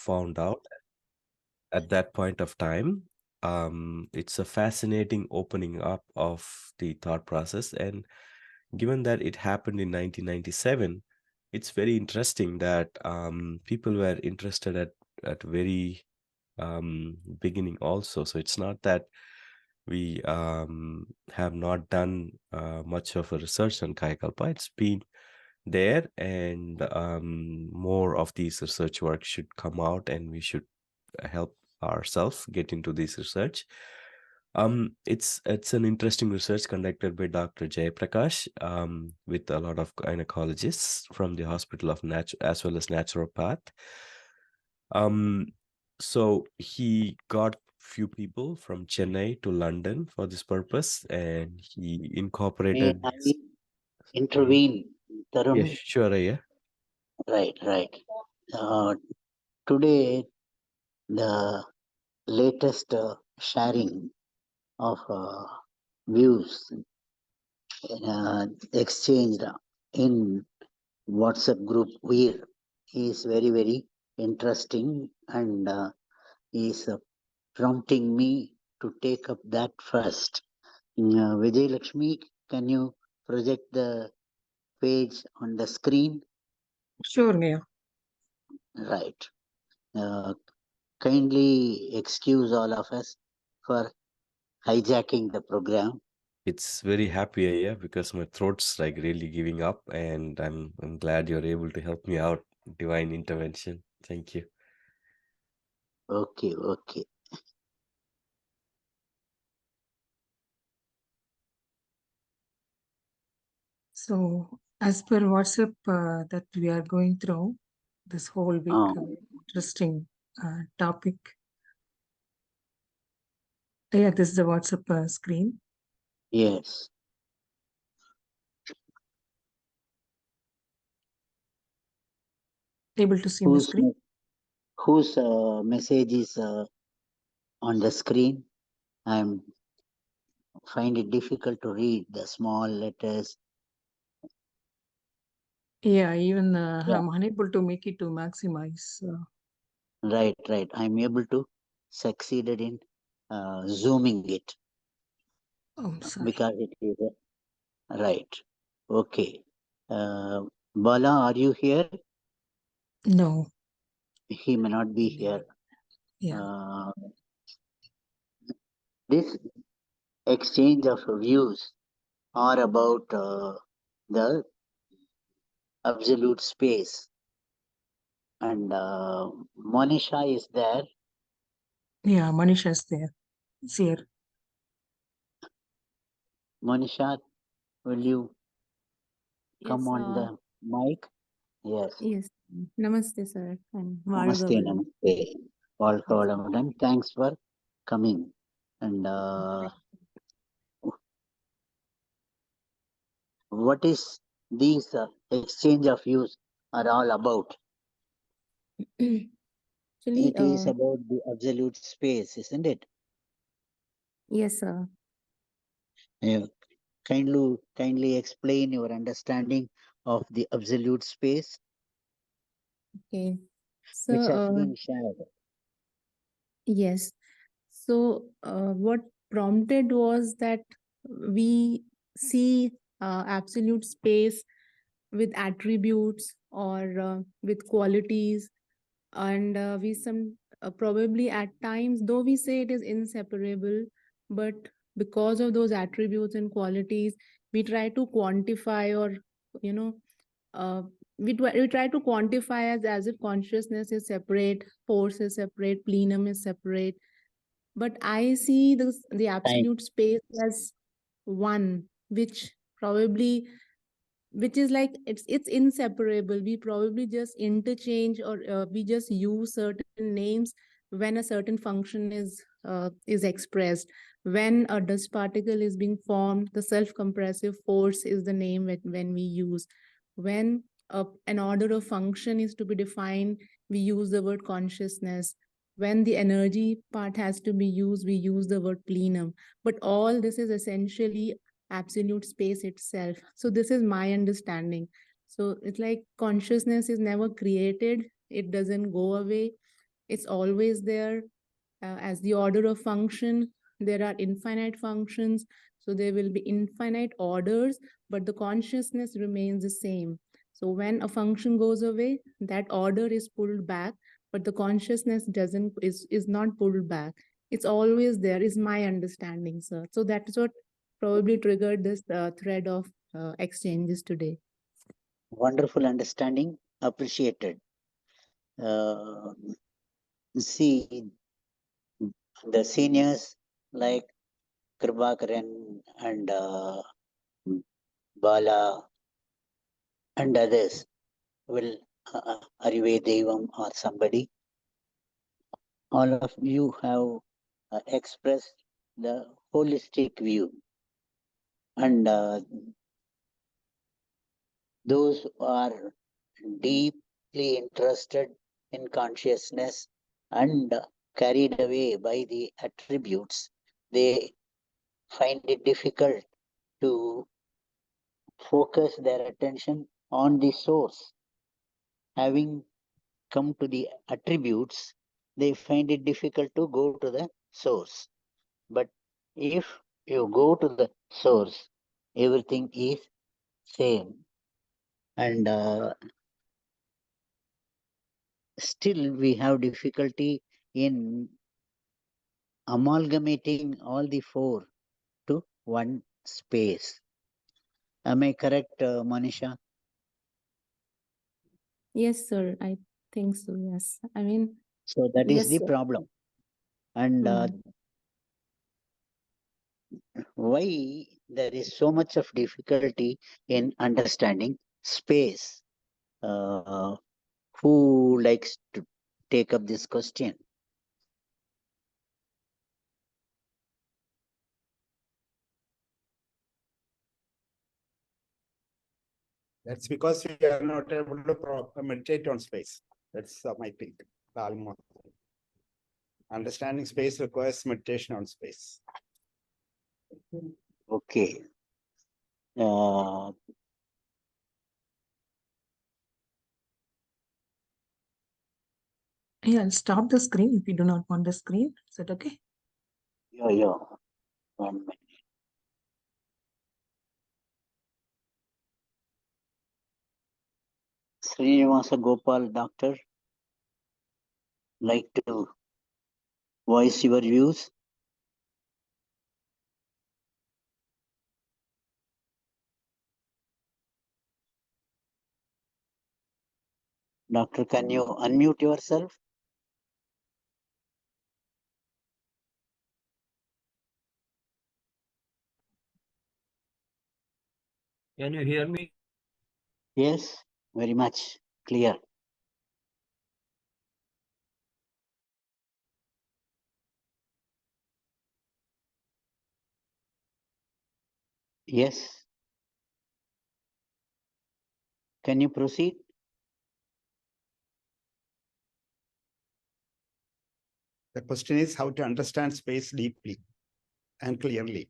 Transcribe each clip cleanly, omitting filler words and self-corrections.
found out at that point of time. It's a fascinating opening up of the thought process. And given that it happened in 1997, it's very interesting that people were interested at very beginning also. So it's not that we have not done much of a research on Kayakalpa. It's been there, and more of these research work should come out, and we should help ourselves get into this research. It's an interesting research conducted by Dr. Jay Prakash with a lot of gynecologists from the Hospital of as well as naturopath. So he got few people from Chennai to London for this purpose, and he May incorporated. I intervene, Yes, Tarun? sure, yeah. Right, right. Today, the latest sharing of views exchanged in WhatsApp group WEIR is very, very interesting and is prompting me to take up that first. Vijay Lakshmi, can you project the page on the screen? Sure, Neha. Right. Kindly excuse all of us for hijacking the program. It's very happy, yeah, because my throat's like really giving up, and I'm glad you're able to help me out. Divine intervention. Thank you. Okay, okay. So, as per WhatsApp that we are going through this whole week, interesting topic. Yeah, this is the WhatsApp screen. Yes. Able to see my screen? Whose message is on the screen? I find it difficult to read the small letters. Yeah, even I'm unable to make it to maximize. Right, right. I'm able to succeeded in zooming it. Sorry. Because it is right. Okay. Bala, are you here? No. He may not be here. Yeah. This exchange of views are about the absolute space. And Monisha is there. Yeah, Manisha is there. It's here. Monisha, will you come Yes, on the mic? Yes. Yes. Namaste, sir. And Namaste, namaste. Welcome. Thanks for coming. And what is these exchange of views are all about? Actually, it is about the absolute space, isn't it? Yes, sir. Yeah. Kindly explain your understanding of the absolute space. Okay. So, which has been shared. Yes. So, what prompted was that we see absolute space with attributes or with qualities, and we some probably at times, though we say it is inseparable, but because of those attributes and qualities, we try to quantify, or you know uh, we try to quantify as if consciousness is separate, force is separate, plenum is separate. But I see the absolute space as one, which probably, which is like it's inseparable. We probably just interchange, or we just use certain names when a certain function is expressed. When a dust particle is being formed, the self compressive force is the name when we use. When an order of function is to be defined, we use the word consciousness. When the energy part has to be used, we use the word plenum. But all this is essentially absolute space itself. So this is my understanding. So it's like consciousness is never created, it doesn't go away. It's always there. As the order of function, there are infinite functions, so there will be infinite orders, but the consciousness remains the same. So when a function goes away, that order is pulled back, but the consciousness is not pulled back. It's always there, is my understanding, sir. So that is what probably triggered this thread of exchanges today. Wonderful understanding, appreciated. See, the seniors like Kribakaran and Bala and others will, Arive Devam or somebody, all of you have expressed the holistic view. And those who are deeply interested in consciousness and carried away by the attributes, they find it difficult to focus their attention on the source. Having come to the attributes, they find it difficult to go to the source. But if you go to the source, everything is same. And still we have difficulty in amalgamating all the four to one space. Am I correct, Manisha? Yes, sir. I think so. Yes. I mean, So that is yes, the sir. problem. And why there is so much of difficulty in understanding space? Who likes to take up this question? That's because we are not able to meditate on space. That's my take. Almost. Understanding space requires meditation on space. Okay. Yeah, I'll stop the screen if you do not want the screen. Is that okay? Yeah. 1 minute. Srinivasa Gopal, doctor, like to voice your views? Doctor, can you unmute yourself? Can you hear me? Yes, very much clear. Yes. Can you proceed? The question is how to understand space deeply and clearly.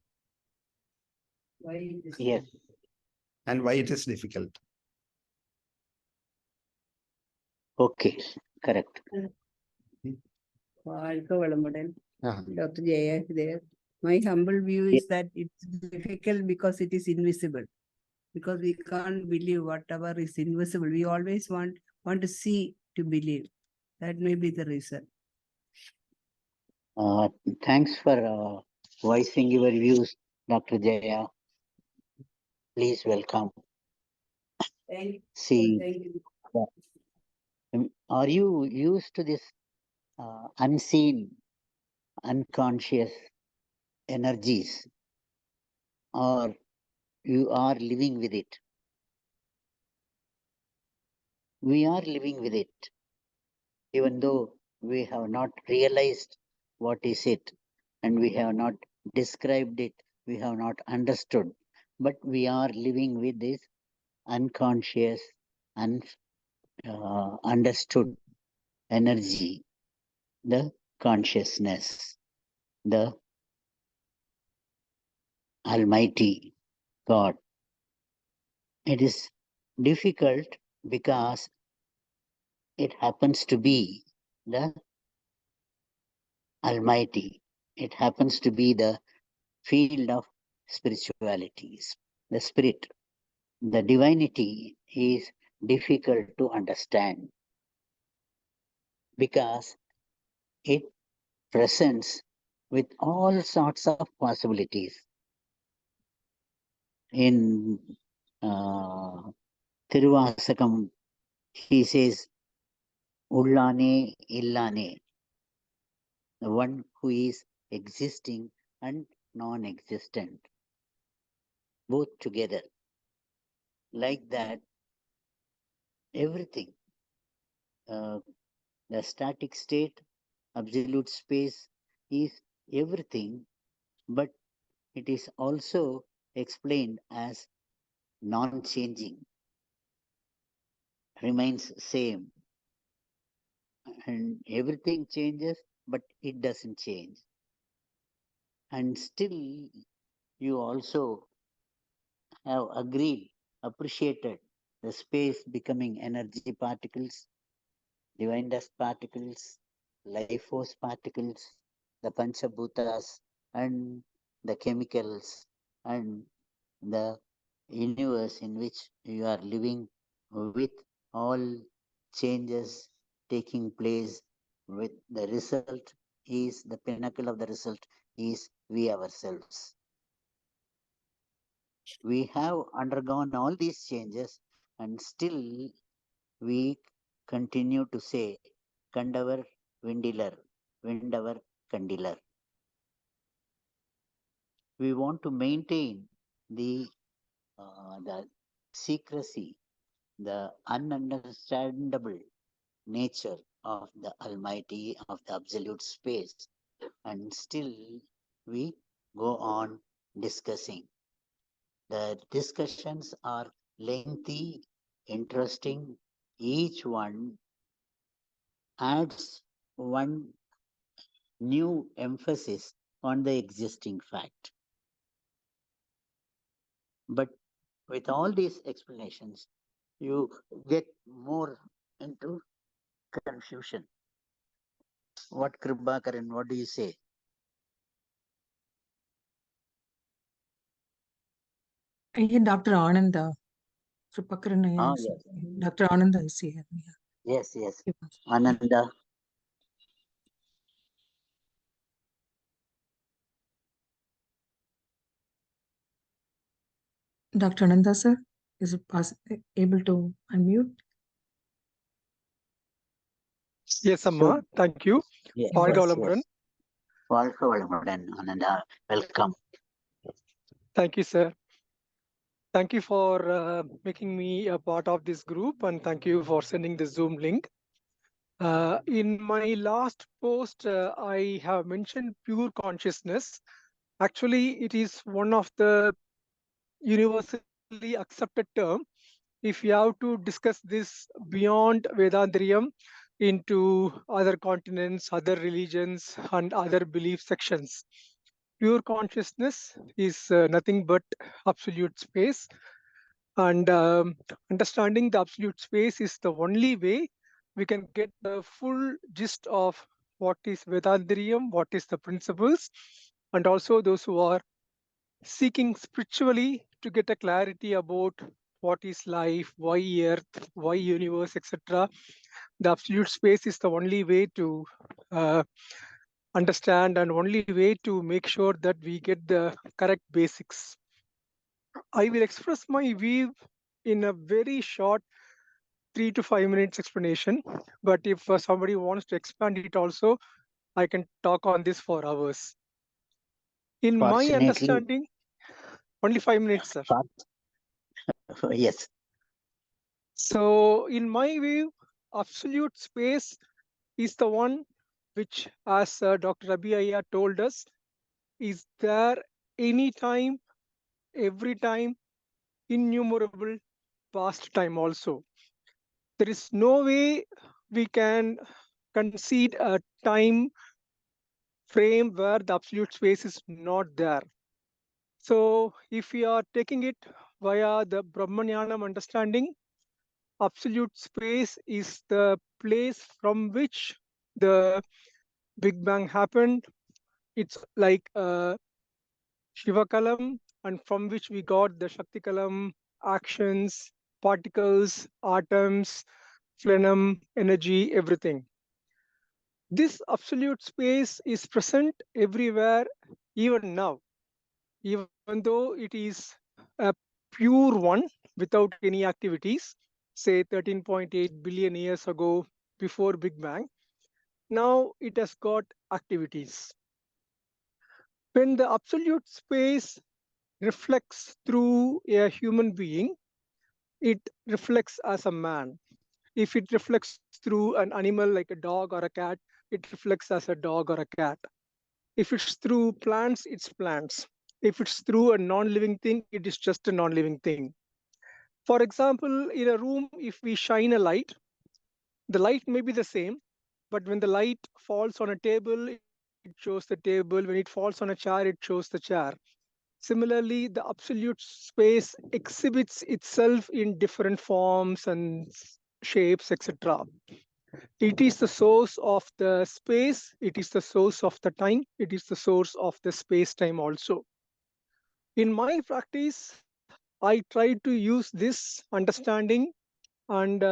Yes. And why it is difficult. Okay, correct. Dr. Jaya there. My humble view is that it's difficult because it is invisible. Because we can't believe whatever is invisible. We always want to see to believe. That may be the reason. Thanks for voicing your views, Dr. Jaya. Please welcome. Thank you. See, Thank you. are you used to this unseen, unconscious energies, or you are living with it? We are living with it, even though we have not realized what is it, and we have not described it, we have not understood, but we are living with this unconscious, understood energy, the consciousness, the Almighty God. It is difficult because it happens to be the Almighty. It happens to be the field of spiritualities. The spirit, the divinity is difficult to understand because it presents with all sorts of possibilities. In Tiruvasakam, he says, Ullane Illane, the one who is existing and non-existent, both together. Like that, everything, the static state, absolute space is everything, but it is also explained as non-changing, remains same, and everything changes, but it doesn't change. And still, you also have agreed, appreciated the space becoming energy particles, divine dust particles, life force particles, the Panchabhutas, and the chemicals, and the universe in which you are living, with all changes taking place, with the result is the pinnacle of the result is we ourselves. We have undergone all these changes, and still we continue to say Kandavar Vindilar, Vindavar Kandilar. We want to maintain the secrecy, the ununderstandable nature of the Almighty, of the absolute space, and still we go on discussing. The discussions are lengthy, interesting. Each one adds one new emphasis on the existing fact. But with all these explanations, you get more into confusion. What, Kripakaran, what do you say? Again, Dr. Ananda. Kripakaran, Ah, yes. yes. Dr. Ananda is here. Yeah. Yes, yes. He was- Ananda. Dr. Ananda, sir, is it able to unmute? Yes, Amma. Thank you. Yes, வாழ்க yes, வளமுடன். yes. வாழ்க வளமுடன், Ananda. Welcome. Thank you, sir. Thank you for making me a part of this group, and thank you for sending the Zoom link. In my last post, I have mentioned pure consciousness. Actually, it is one of the universally accepted term. If you have to discuss this beyond Vedantarium into other continents, other religions, and other belief sections, pure consciousness is nothing but absolute space. And understanding the absolute space is the only way we can get the full gist of what is Vedantarium, what is the principles, and also those who are seeking spiritually to get a clarity about what is life, why earth, why universe, etc. The absolute space is the only way to understand and only way to make sure that we get the correct basics. I will express my view in a very short 3 to 5 minutes explanation, but if somebody wants to expand it also, I can talk on this for hours. In my Fortunately, understanding, only 5 minutes, sir. Yes. So in my view, absolute space is the one which, as Dr. Rabi Ayya told us, is there anytime, every time, innumerable past time also. There is no way we can concede a time frame where the absolute space is not there. So if we are taking it via the Brahmanyanam understanding, absolute space is the place from which the Big Bang happened, it's like Shiva Kalam, and from which we got the Shakti Kalam, actions, particles, atoms, plenum, energy, everything. This absolute space is present everywhere, even now, even though it is a pure one without any activities, say 13.8 billion years ago before Big Bang. Now it has got activities. When the absolute space reflects through a human being, it reflects as a man. If it reflects through an animal like a dog or a cat, it reflects as a dog or a cat. If it's through plants, it's plants. If it's through a non-living thing, it is just a non-living thing. For example, in a room, if we shine a light, the light may be the same, but when the light falls on a table, it shows the table. When it falls on a chair, it shows the chair. Similarly, the absolute space exhibits itself in different forms and shapes, etc. It is the source of the space, it is the source of the time, it is the source of the space-time also. In my practice, I try to use this understanding, and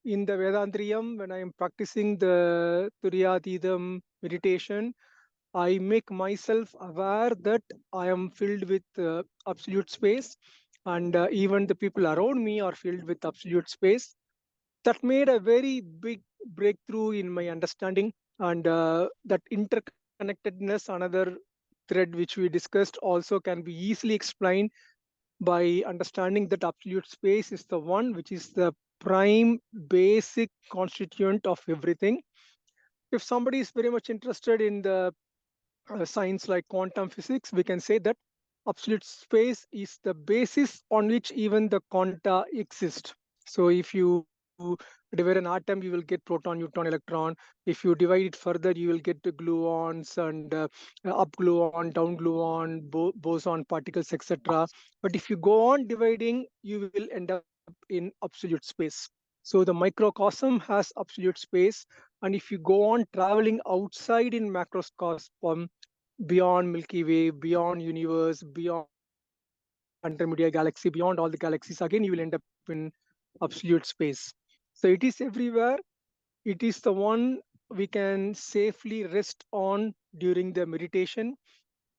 in the Vedandriyam, when I am practicing the Turyatidam meditation, I make myself aware that I am filled with absolute space, and even the people around me are filled with absolute space. That made a very big breakthrough in my understanding, and that interconnectedness, another thread which we discussed, also can be easily explained by understanding that absolute space is the one which is the prime basic constituent of everything. If somebody is very much interested in the science like quantum physics, we can say that absolute space is the basis on which even the quanta exist. So if you divide an atom, you will get proton, neutron, electron. If you divide it further, you will get the gluons and up gluon, down gluon, boson particles, etc. But if you go on dividing, you will end up in absolute space. So the microcosm has absolute space, and if you go on traveling outside in macrocosm, beyond Milky Way, beyond universe, beyond Andromeda galaxy, beyond all the galaxies, again you will end up in absolute space. So it is everywhere. It is the one we can safely rest on during the meditation.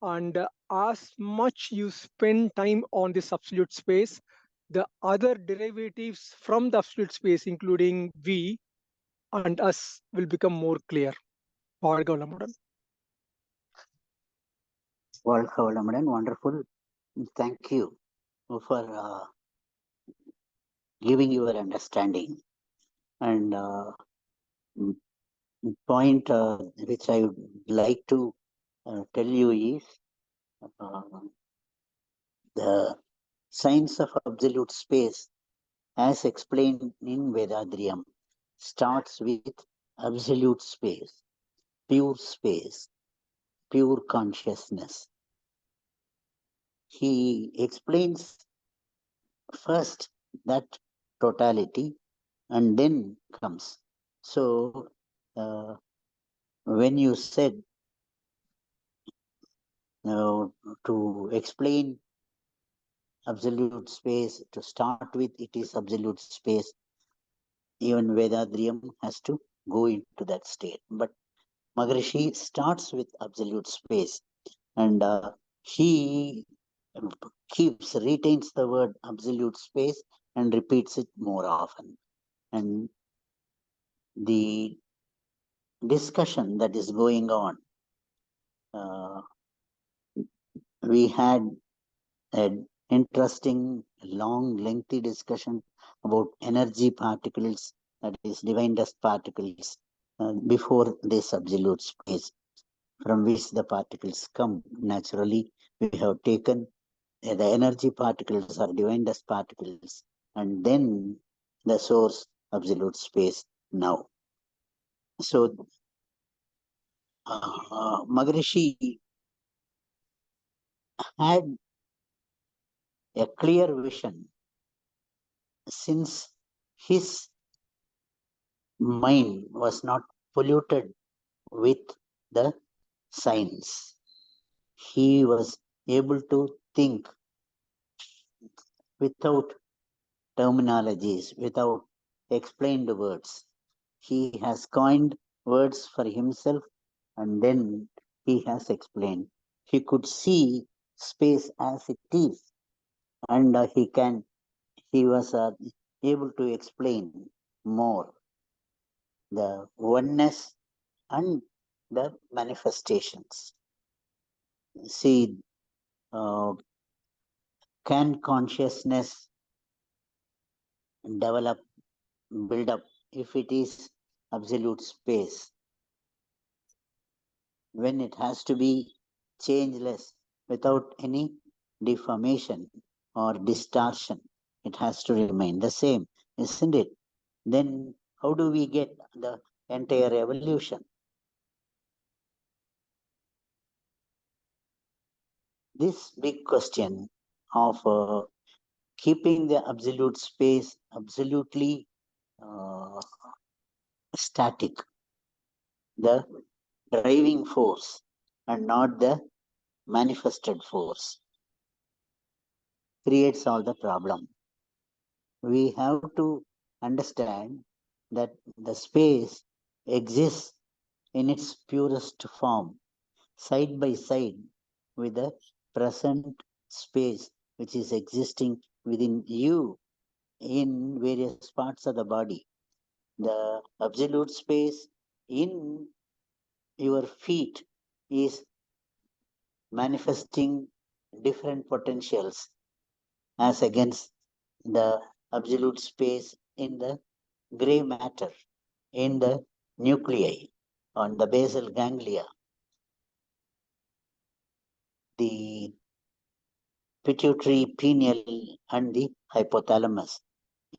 And as much you spend time on this absolute space, the other derivatives from the absolute space, including we and us, will become more clear. வாழ்க வளமுடன். Walka Valamadan, wonderful. Thank you for giving your understanding. And point which I would like to tell you is the science of absolute space, as explained in Vedadriyam, starts with absolute space, pure consciousness. He explains first that totality and then comes. So when you said to explain absolute space, to start with, it is absolute space. Even Vedadriyam has to go into that state. But Maharishi starts with absolute space, and he retains the word absolute space and repeats it more often. And the discussion that is going on, we had an interesting, long, lengthy discussion about energy particles, that is divine dust particles, before this absolute space from which the particles come. Naturally, we have taken the energy particles or divine dust particles, and then the source absolute space now. So Maharishi had a clear vision, since his mind was not polluted with the science. He was able to think without terminologies, without explained words. He has coined words for himself and then he has explained. He could see space as it is, and he was able to explain more the oneness and the manifestations. See, can consciousness develop, build up if it is absolute space? When it has to be changeless without any deformation or distortion, it has to remain the same, isn't it? Then how do we get the entire evolution? This big question of keeping the absolute space absolutely static, the driving force and not the manifested force, creates all the problem. We have to understand that the space exists in its purest form, side by side with the present space which is existing within you in various parts of the body. The absolute space in your feet is manifesting different potentials as against the absolute space in the gray matter, in the nuclei, on the basal ganglia. The pituitary, pineal, and the hypothalamus.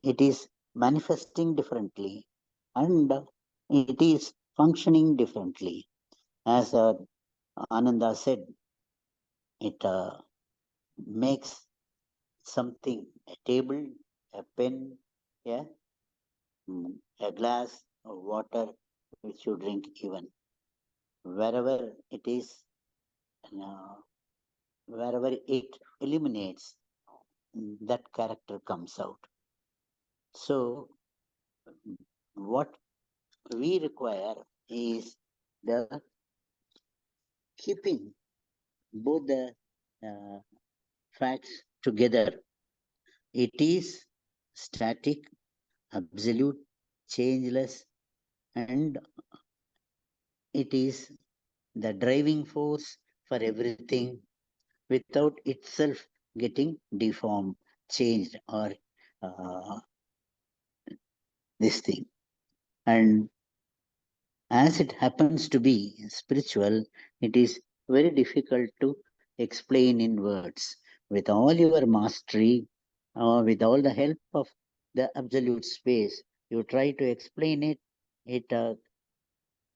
It is manifesting differently and it is functioning differently. As Ananda said, it makes something, a table, a pen, a glass of water which you drink even. Wherever it is, wherever it illuminates, that character comes out. So what we require is the keeping both the facts together. It is static, absolute, changeless, and it is the driving force for everything without itself getting deformed, changed, or this thing. And as it happens to be spiritual, it is very difficult to explain in words. With all your mastery, with all the help of the absolute space, you try to explain it, it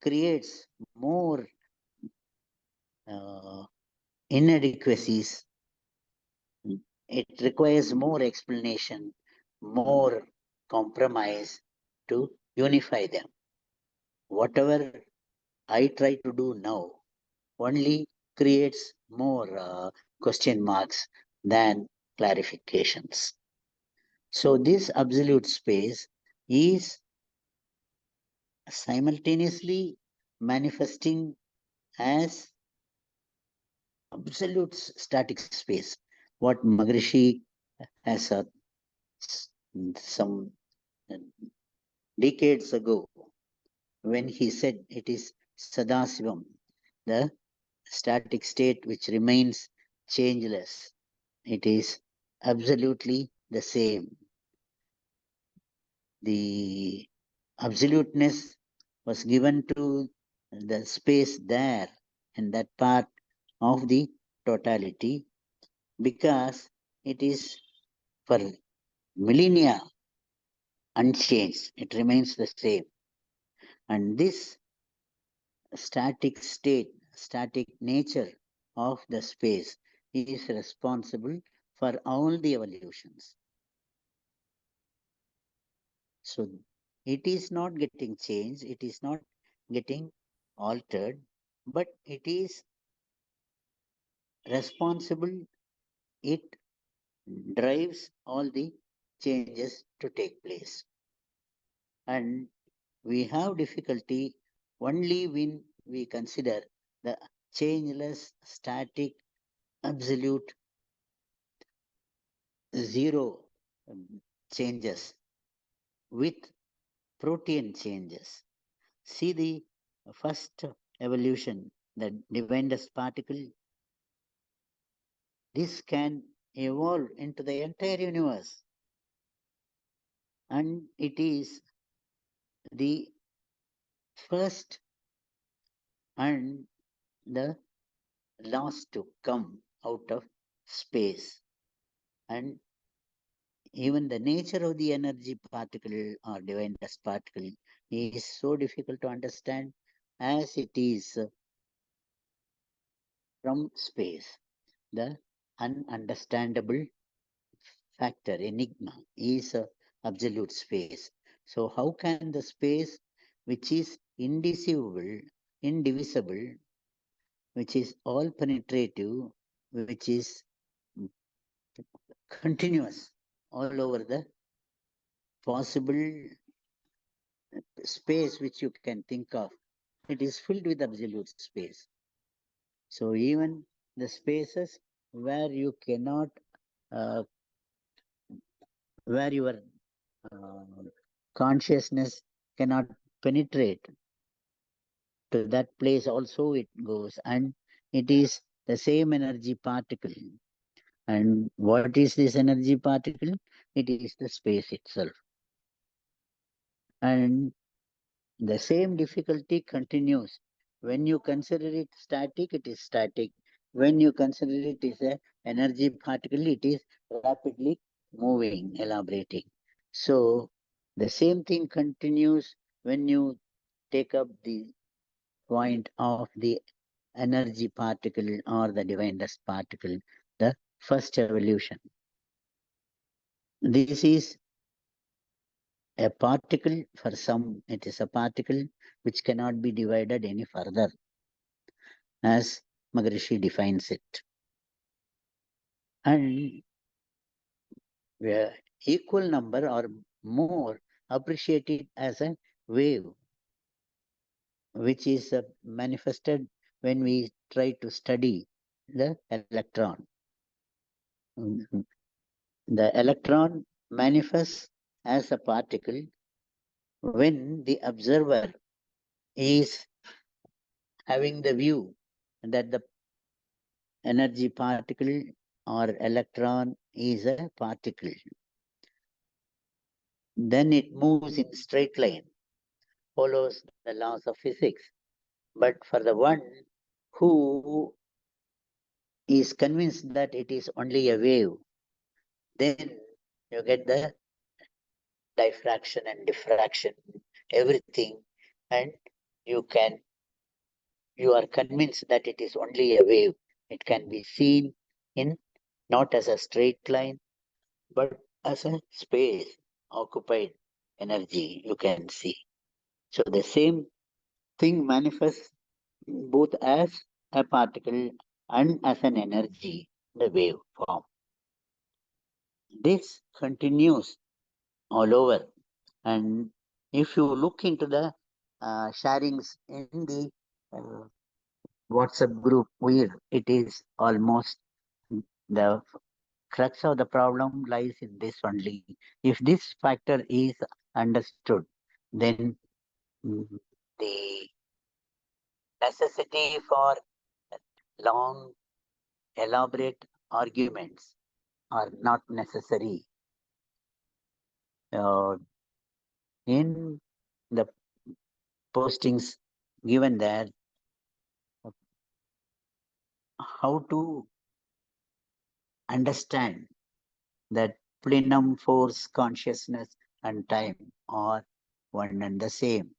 creates more inadequacies. It requires more explanation, more compromise to unify them. Whatever I try to do now only creates more question marks than clarifications. So this absolute space is simultaneously manifesting as absolute static space. What Maharishi has some decades ago, when he said it is Sadasivam, the static state which remains changeless. It is absolutely the same. The absoluteness was given to the space there in that part of the totality because it is for millennia unchanged. It remains the same. And this static state, static nature of the space is responsible for all the evolutions. So it is not getting changed, it is not getting altered, but it is responsible. It drives all the changes to take place. And we have difficulty only when we consider the changeless, static, absolute, zero changes with protein changes. See the first evolution, the divine dust particle. This can evolve into the entire universe. And it is the first and the last to come out of space. And even the nature of the energy particle or divine dust particle is so difficult to understand as it is from space. The ununderstandable factor, enigma, is absolute space. So, how can the space which is indivisible, which is all penetrative, which is continuous all over the possible space which you can think of, it is filled with absolute space. So, even the spaces where you cannot, where your consciousness cannot penetrate, to that place also it goes, and it is the same energy particle. And what is this energy particle? It is the space itself. And the same difficulty continues. When you consider it static, it is static. When you consider it is an energy particle, it is rapidly moving, elaborating. So the same thing continues when you take up the point of the energy particle or the divine dust particle, the first evolution. This is a particle. For some, it is a particle which cannot be divided any further, as Maharishi defines it. And equal number or more appreciate it as a wave, which is manifested when we try to study the electron. The electron manifests as a particle when the observer is having the view that the energy particle or electron is a particle. Then it moves in straight line, follows the laws of physics. But for the one who is convinced that it is only a wave, then you get the diffraction and diffraction, everything, and you are convinced that it is only a wave. It can be seen in not as a straight line, but as a space occupied energy you can see. So the same thing manifests both as a particle and as an energy, the wave form. This continues all over. And if you look into the sharings in the WhatsApp group, where it is almost the crux of the problem lies in this only. If this factor is understood, then the necessity for long, elaborate arguments are not necessary. In the postings given there, how to understand that plenum, force, consciousness, and time are one and the same.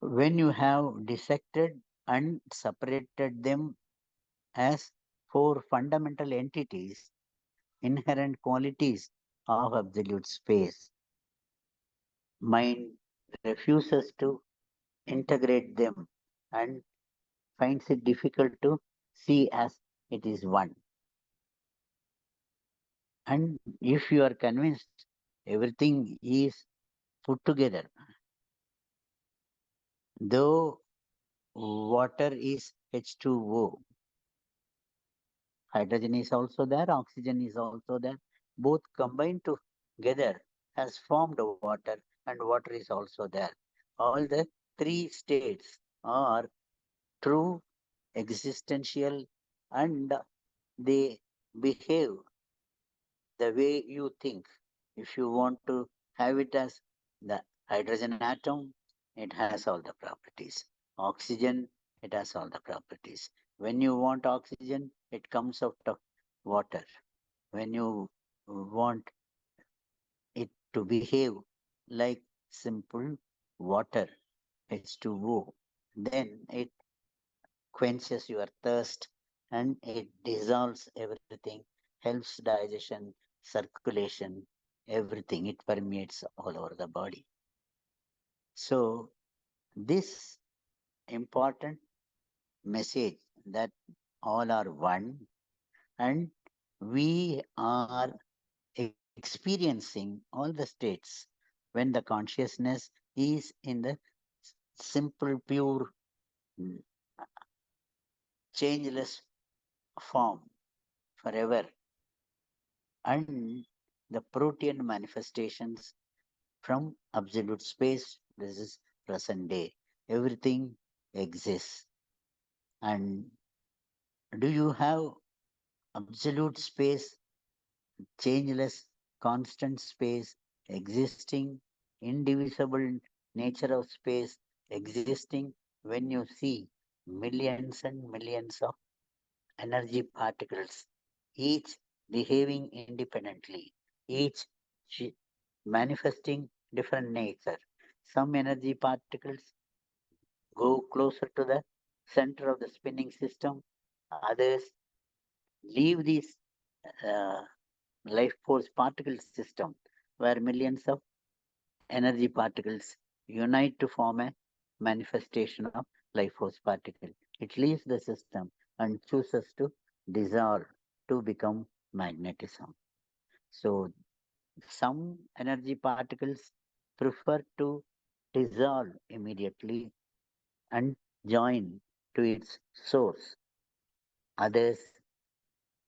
When you have dissected and separated them as four fundamental entities, inherent qualities of absolute space, mind refuses to integrate them and finds it difficult to see as it is one. And if you are convinced everything is put together, though water is H2O, hydrogen is also there, oxygen is also there, both combined together has formed water, and water is also there. All the three states are true, existential, and they behave the way you think. If you want to have it as the hydrogen atom, it has all the properties. Oxygen, it has all the properties. When you want oxygen, it comes out of water. When you want it to behave like simple water, H2O, then it quenches your thirst and it dissolves everything, helps digestion, circulation, everything. It permeates all over the body. So, this important message that all are one and we are experiencing all the states when the consciousness is in the simple, pure, changeless form forever. And the protean manifestations from absolute space, this is present day. Everything exists. And do you have absolute space, changeless, constant space, existing, indivisible nature of space, existing when you see millions and millions of energy particles, each behaving independently, each manifesting different nature. Some energy particles go closer to the center of the spinning system, others leave this uh, life force particle system where millions of energy particles unite to form a manifestation of life force particle. It leaves the system and chooses to dissolve to become magnetism. So some energy particles prefer to dissolve immediately and join to its source. Others,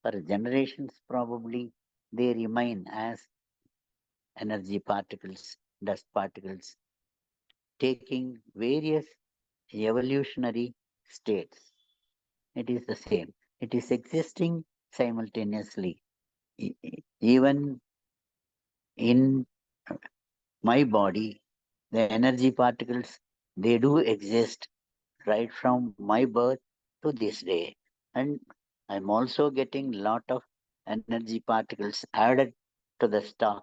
for generations probably, they remain as energy particles, dust particles, taking various evolutionary states. It is the same. It is existing simultaneously. Even in my body, the energy particles, they do exist right from my birth to this day. And I'm also getting lot of energy particles added to the stock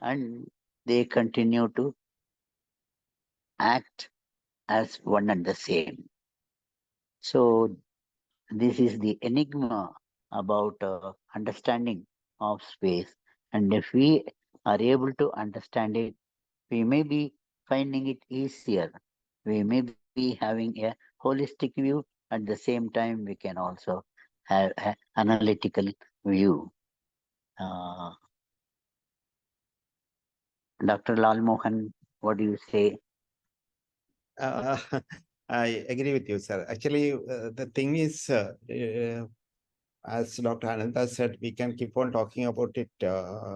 and they continue to act as one and the same. So this is the enigma about understanding of space. And if we are able to understand it, we may be finding it easier. We may be having a holistic view. At the same time, we can also have an analytical view. Dr. Lal Mohan, what do you say? I agree with you, sir. Actually, the thing is, as Dr. Ananda said, we can keep on talking about it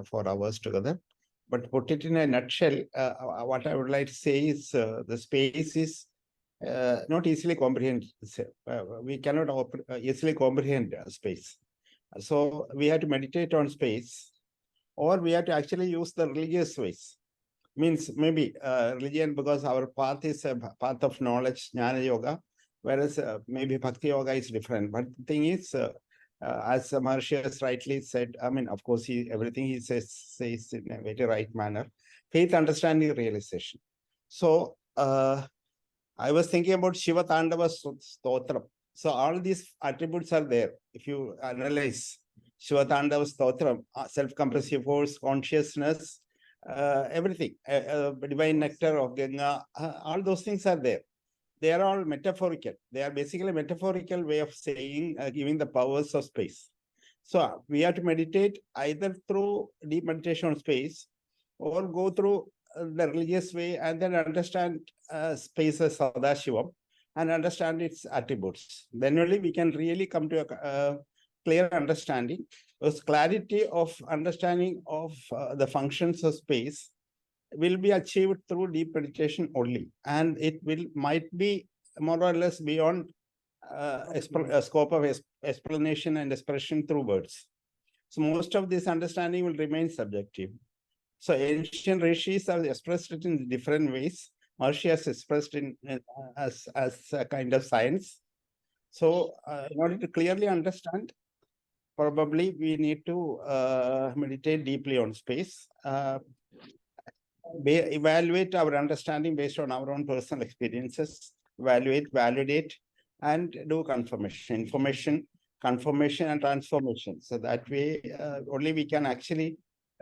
for hours together. But put it in a nutshell, what I would like to say is the space is not easily comprehended. We cannot easily comprehend space. So we have to meditate on space, or we have to actually use the religious ways. Means maybe religion, because our path is a path of knowledge, jnana yoga, whereas maybe bhakti yoga is different. But the thing is, as Maharshi has rightly said, I mean, of course, everything he says in a very right manner. Faith, understanding, realization. So I was thinking about Shiva Tandava Stotram. So all these attributes are there. If you analyze Shiva Tandava Stotram, self-compressive force, consciousness, everything, divine nectar of Ganga, all those things are there. they are all metaphorical. They are basically a metaphorical way of saying, giving the powers of space. So we have to meditate either through deep meditation on space or go through the religious way and then understand space as Sadashivam and understand its attributes. Then only we can really come to a clear understanding. Because clarity of understanding of the functions of space will be achieved through deep meditation only, and it might be more or less beyond scope of explanation and expression through words. So most of this understanding will remain subjective. So ancient rishis have expressed it in different ways. Maharishi has expressed in as a kind of science. So in order to clearly understand, probably we need to meditate deeply on space. Evaluate our understanding based on our own personal experiences, evaluate, validate, and do information, confirmation, and transformation. So that way, only we can actually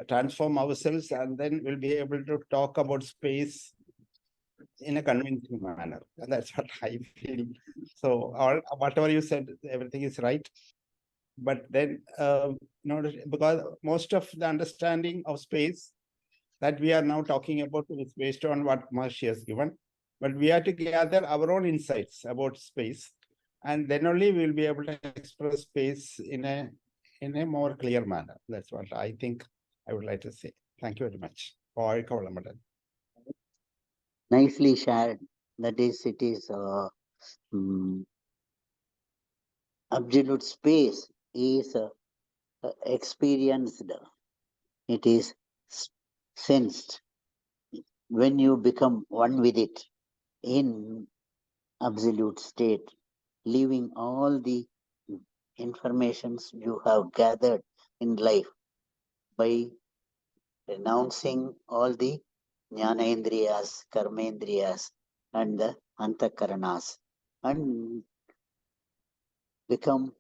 transform ourselves, and then we'll be able to talk about space in a convincing manner. And that's what I feel. So whatever you said, everything is right. But then, because most of the understanding of space that we are now talking about is based on what Maharishi has given. But we have to gather our own insights about space, and then only we will be able to express space in a more clear manner. That's what I think I would like to say. Thank you very much. Nicely shared. That is, it is absolute space is experienced. It is sensed when you become one with it in absolute state, leaving all the informations you have gathered in life by renouncing all the jnanendriyas, karmendriyas, and the antakaranas, and become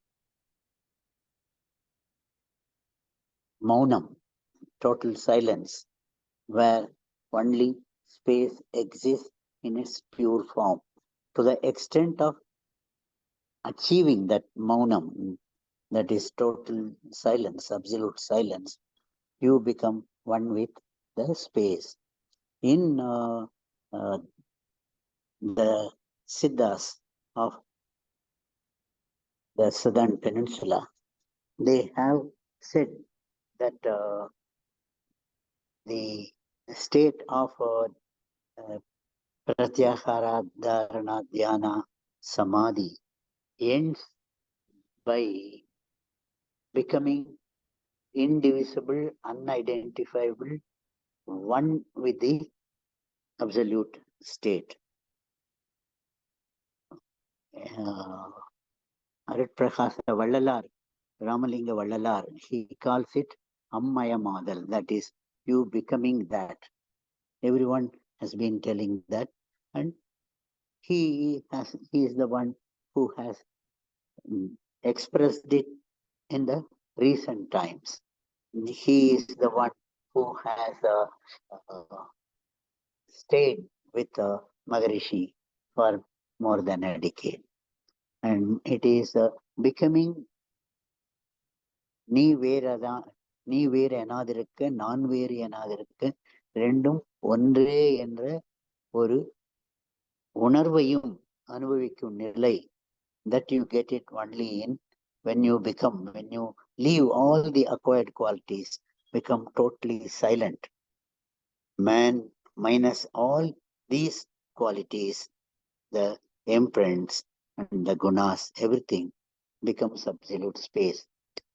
maunam, total silence, where only space exists in its pure form. To the extent of achieving that maunam, that is total silence, absolute silence, you become one with the space. In the Siddhas of the Southern Peninsula, they have said that the state of Pratyahara, Dharana, Dhyana, Samadhi ends by becoming indivisible, unidentifiable, one with the absolute state. Arit Prakasa Vallalar, Ramalinga Vallalar, he calls it Ammaya Model, that is, you becoming that. Everyone has been telling that, and he is the one who has expressed it in the recent times. He is the one who has stayed with Maharishi for more than a decade. And it is becoming நீ வேறதான், நீ வேறு எனாதிருக்கு, நான் வேறு எனாதிருக்கு, ரெண்டும் ஒன்றே என்ற ஒரு உணர்வையும் அனுபவிக்கும் நிலை, that you get it only in when you leave all the acquired qualities, become totally silent. Man minus all these qualities, the imprints and the gunas, everything becomes absolute space.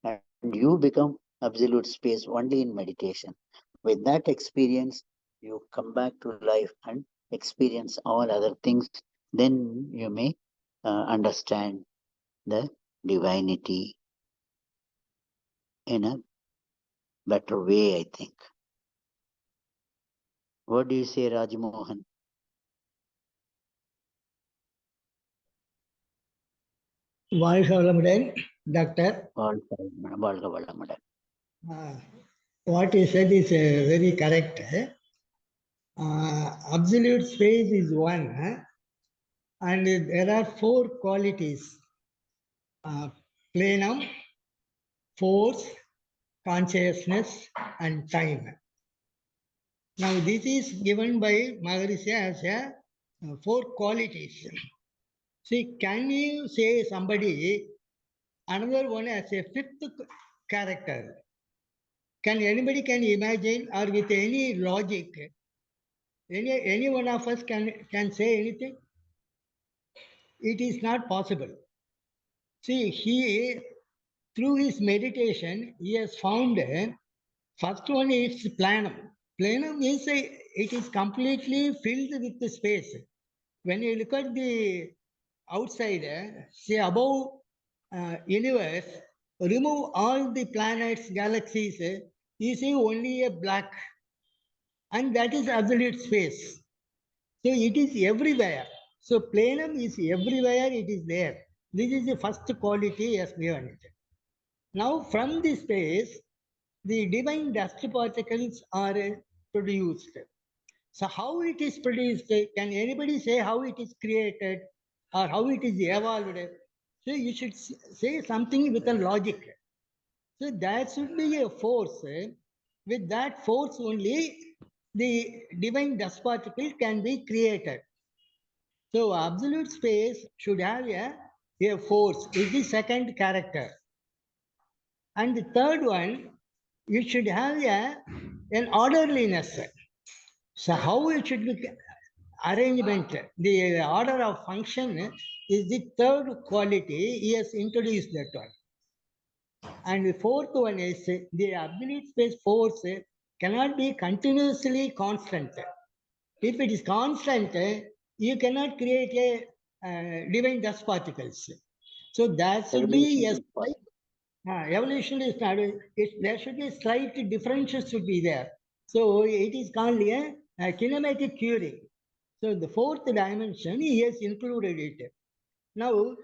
And you become absolute space only in meditation. With that experience, you come back to life and experience all other things. Then you may understand the divinity in a better way, I think. What do you say, Rajmohan? வாழ்க வளமுடன் doctor. வாழ்க வளமுடன். What you said is very correct. Absolute space is one. And there are 4 qualities: plenum, force, consciousness, and time. Now, this is given by Maharishi as a 4 qualities. See, can you say somebody another one as a 5th character? Can anybody can imagine, or with any logic, any one of us can say anything? It is not possible. See, he through his meditation, he has found first one is plenum. Plenum is it is completely filled with the space. When you look at the outside, say above universe, remove all the planets, galaxies, you see only a black, and that is absolute space. So it is everywhere. So plenum is everywhere, it is there. This is the first quality as given it. Now from this space, the divine dust particles are produced. So how it is produced? Can anybody say how it is created or how it is evolved? So you should say something with a logic. So that should be a force. With that force only, the divine dust particle can be created. So absolute space should have a force. Is the second character. And the third one, you should have an orderliness. So how it should be arrangement, the order of function is the third quality. He has introduced that one. And the fourth one is the absolute space force cannot be continuously constant. If it is constant, you cannot create a divine dust particles. So that should be a evolution is not. There should be slight differences should be there. So it is called a kinematic curing. So the fourth dimension, he has included it. Now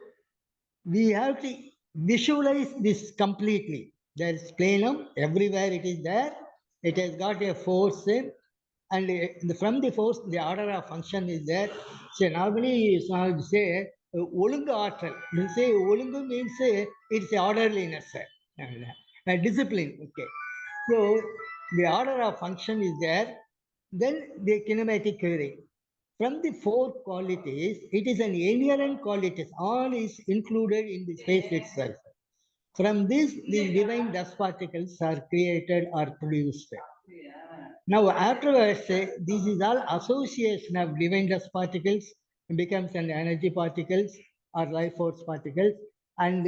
we have to visualize this completely. There is plenum, everywhere it is there. It has got a force, and from the force, the order of function is there. So normally you say olungu ஆற்றல். You say olungu means it's orderliness, discipline. Okay. So the order of function is there. Then the kinematic curing. From the 4 qualities, it is an inherent qualities. All is included in the space itself. From this, the divine dust particles are created or produced. Now, afterwards, this is all association of divine dust particles becomes an energy particles or life force particles, and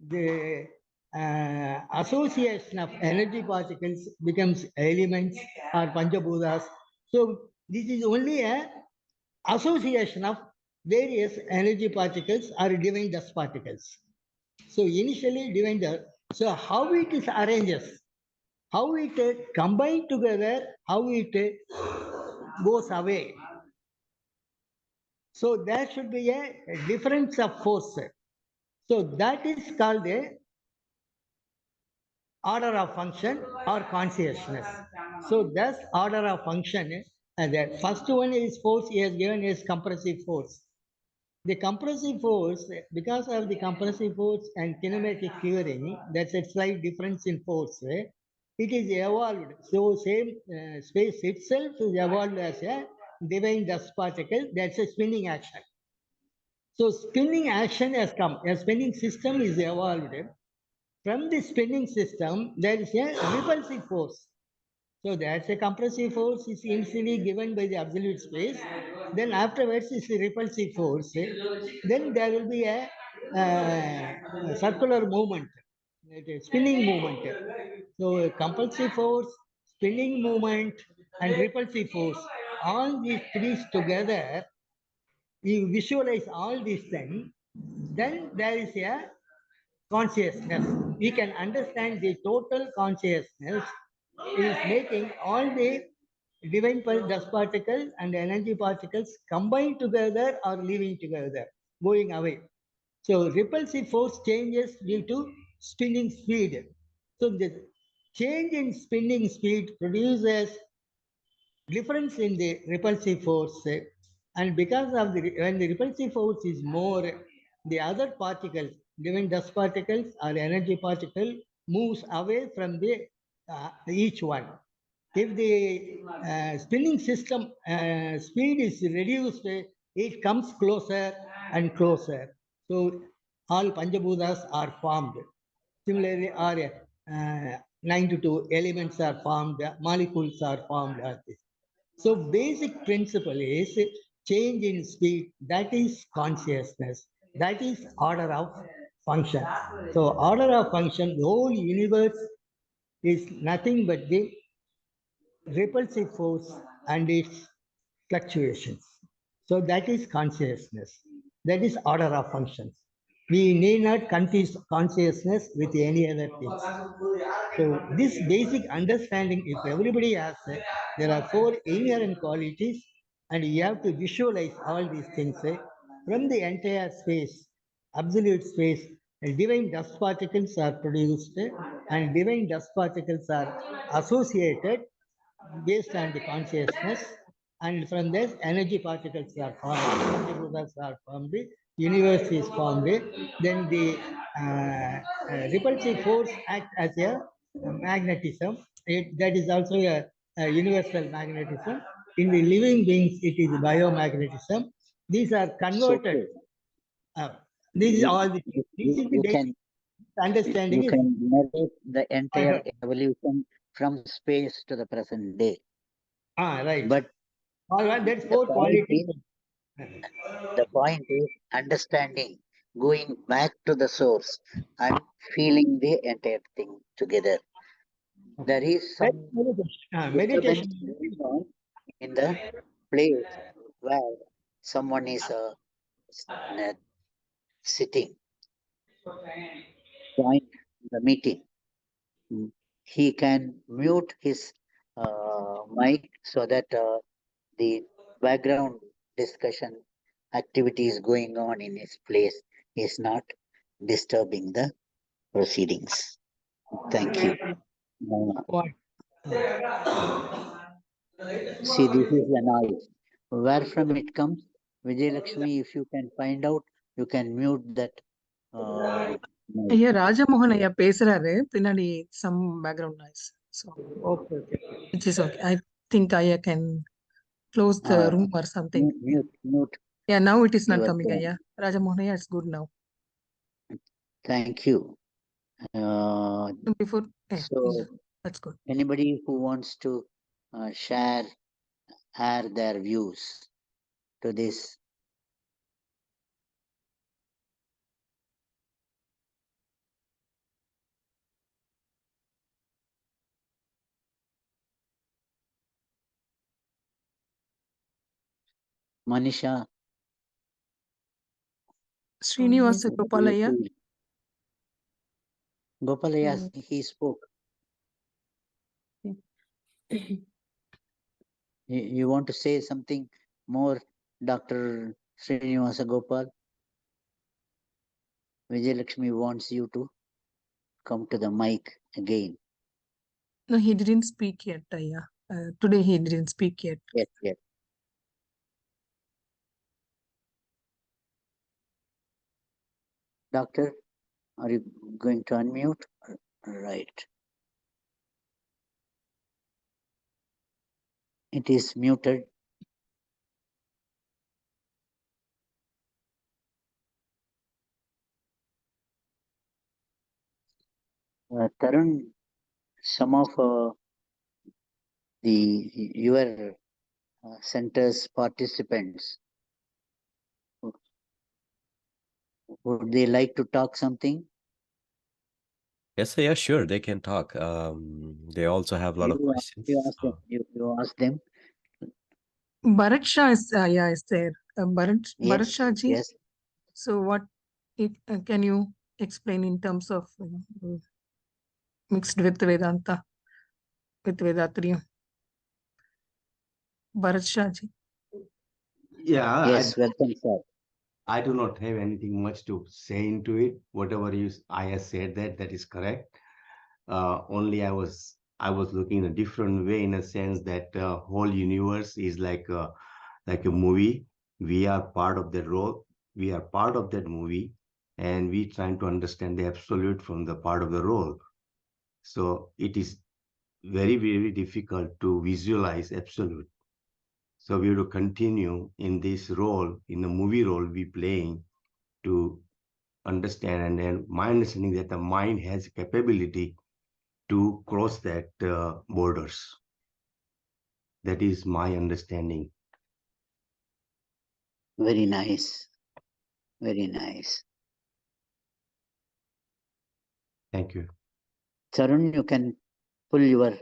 the association of energy particles becomes elements or panchabhutas. So this is only a association of various energy particles or divine dust particles. So initially divine dust. So how it is arranges, how it combined together, how it goes away. So there should be a difference of force. So that is called a order of function or consciousness. So thus order of function, and the first one is force he has given is compressive force. The compressive force, because of the compressive force and kinematic curing, that's a slight difference in force. It is evolved. So same space itself is evolved as a divine dust particle. That's a spinning action. So spinning action has come. A spinning system is evolved. From the spinning system, there is a repulsive force. So that's a compressive force is initially given by the absolute space. Then afterwards is the repulsive force. Then there will be a circular movement, a spinning movement. So compulsive force, spinning movement, and repulsive force. All these three together, you visualize all these things. Then there is a consciousness. We can understand the total consciousness is making all the divine dust particles and energy particles combined together or living together, going away. So repulsive force changes due to spinning speed. So the change in spinning speed produces difference in the repulsive force. And because of when the repulsive force is more, the other particles, given dust particles or energy particle, moves away from the each one. If the spinning system speed is reduced, it comes closer and closer. So all Panjabhutas are formed. Similarly, our 92 elements are formed, molecules are formed. So basic principle is change in speed. That is consciousness. That is order of function. So order of function, the whole universe is nothing but the repulsive force and its fluctuations. So that is consciousness. That is order of functions. We need not confuse consciousness with any other things. So this basic understanding, if everybody has, there are four inherent qualities, and you have to visualize all these things from the entire space, absolute space. Divine dust particles are produced, and divine dust particles are associated based on the consciousness, and from this energy particles are formed, energy bhutas are formed, the universe is formed, then the repulsive force act as a magnetism. That is also a universal magnetism. In the living beings, it is biomagnetism. These are converted. Uh, this is all the. This is the You basic can understanding. you Is can narrate the entire evolution from space to the present day. right. But All right, that's the four point qualities. the point is understanding, going back to the source and feeling the entire thing together. There is some Meditation. disturbance going on in the place where someone is sitting, join the meeting. He can mute his mic so that the background discussion activities going on in his place is not disturbing the proceedings. Thank you. What? See, this is the noise. Where from it comes? Vijay Lakshmi, if you can find out, you can mute that. Noise. ஐயா ராஜமோகன் ஐயா பேசுறாரு பின்னாடி some background noise, so Okay, okay. which is okay. I think I can close the room or something. Mute. Yeah, now it is not Your coming. phone. Yeah, Rajamohan, yeah, it's good now. Thank you. Before, yeah, So, that's good. anybody who wants to share their views to this? Manisha, Srinivasa what do you Gopalaya. feel? Gopalaya, he spoke. You want to say something more, Dr. Srinivasa Gopal? Vijay Lakshmi wants you to come to the mic again. No, he didn't speak yet. Yeah, today he didn't speak yet. Yes. Doctor, are you going to unmute? Right. It is muted. Tarun, some of your center's participants, would they like to talk something? Yes, yeah, sure. They can talk. They also have a lot of questions. You ask them. Bharat Shah is yeah, is there. Bharat Shah ji. Yes. So what if can you explain in terms of mixed with Vedanta, with Vedatriya? Bharat Shah ji. Yeah. Yes, welcome, sir. I do not have anything much to say into it. Whatever I have said that is correct. Only I was looking in a different way, in a sense that whole universe is like a movie, We are part of that role. We are part of that movie, and we trying to understand the absolute from the part of the role. So it is very, very difficult to visualize absolute. So we have to continue in this role, in the movie role we playing, to understand. And then my understanding that the mind has capability to cross that borders. That is my understanding. Very nice. Very nice. Thank you. Tarun, you can pull your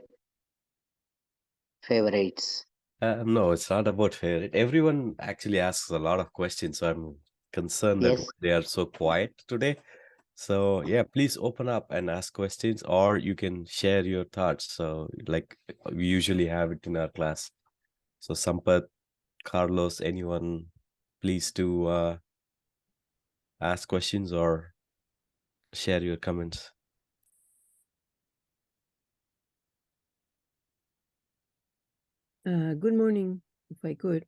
favorites. No, it's not about favorite. Everyone actually asks a lot of questions, so I'm concerned that Yes. they are so quiet today. So yeah, please open up and ask questions, or you can share your thoughts. So like we usually have it in our class. So Sampath, Carlos, anyone, please do ask questions or share your comments. Good morning, if I could.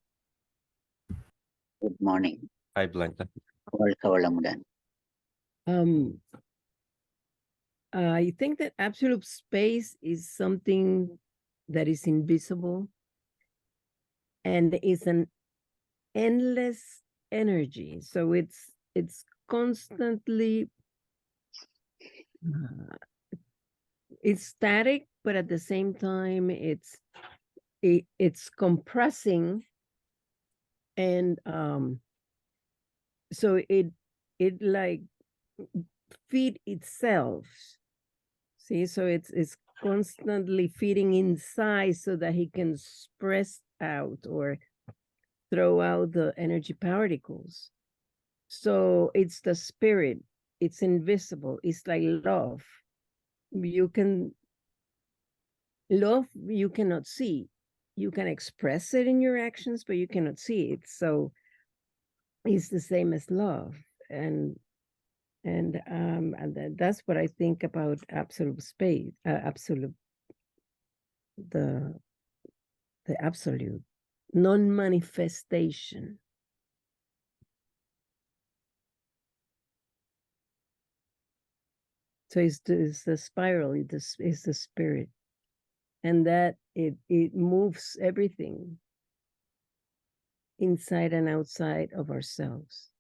Good morning. Hi, Blanca. I think that absolute space is something that is invisible and is an endless energy. So it's constantly it's static, but at the same time it's compressing, and so it like feed itself. See, so it's constantly feeding inside so that he can express out or throw out the energy particles. So it's the spirit, it's invisible, it's like love. You cannot see. You can express it in your actions, but you cannot see it. So it's the same as love. And that's what I think about absolute space, the absolute non-manifestation. So it's the spiral, it's the spirit, and that it moves everything inside and outside of ourselves.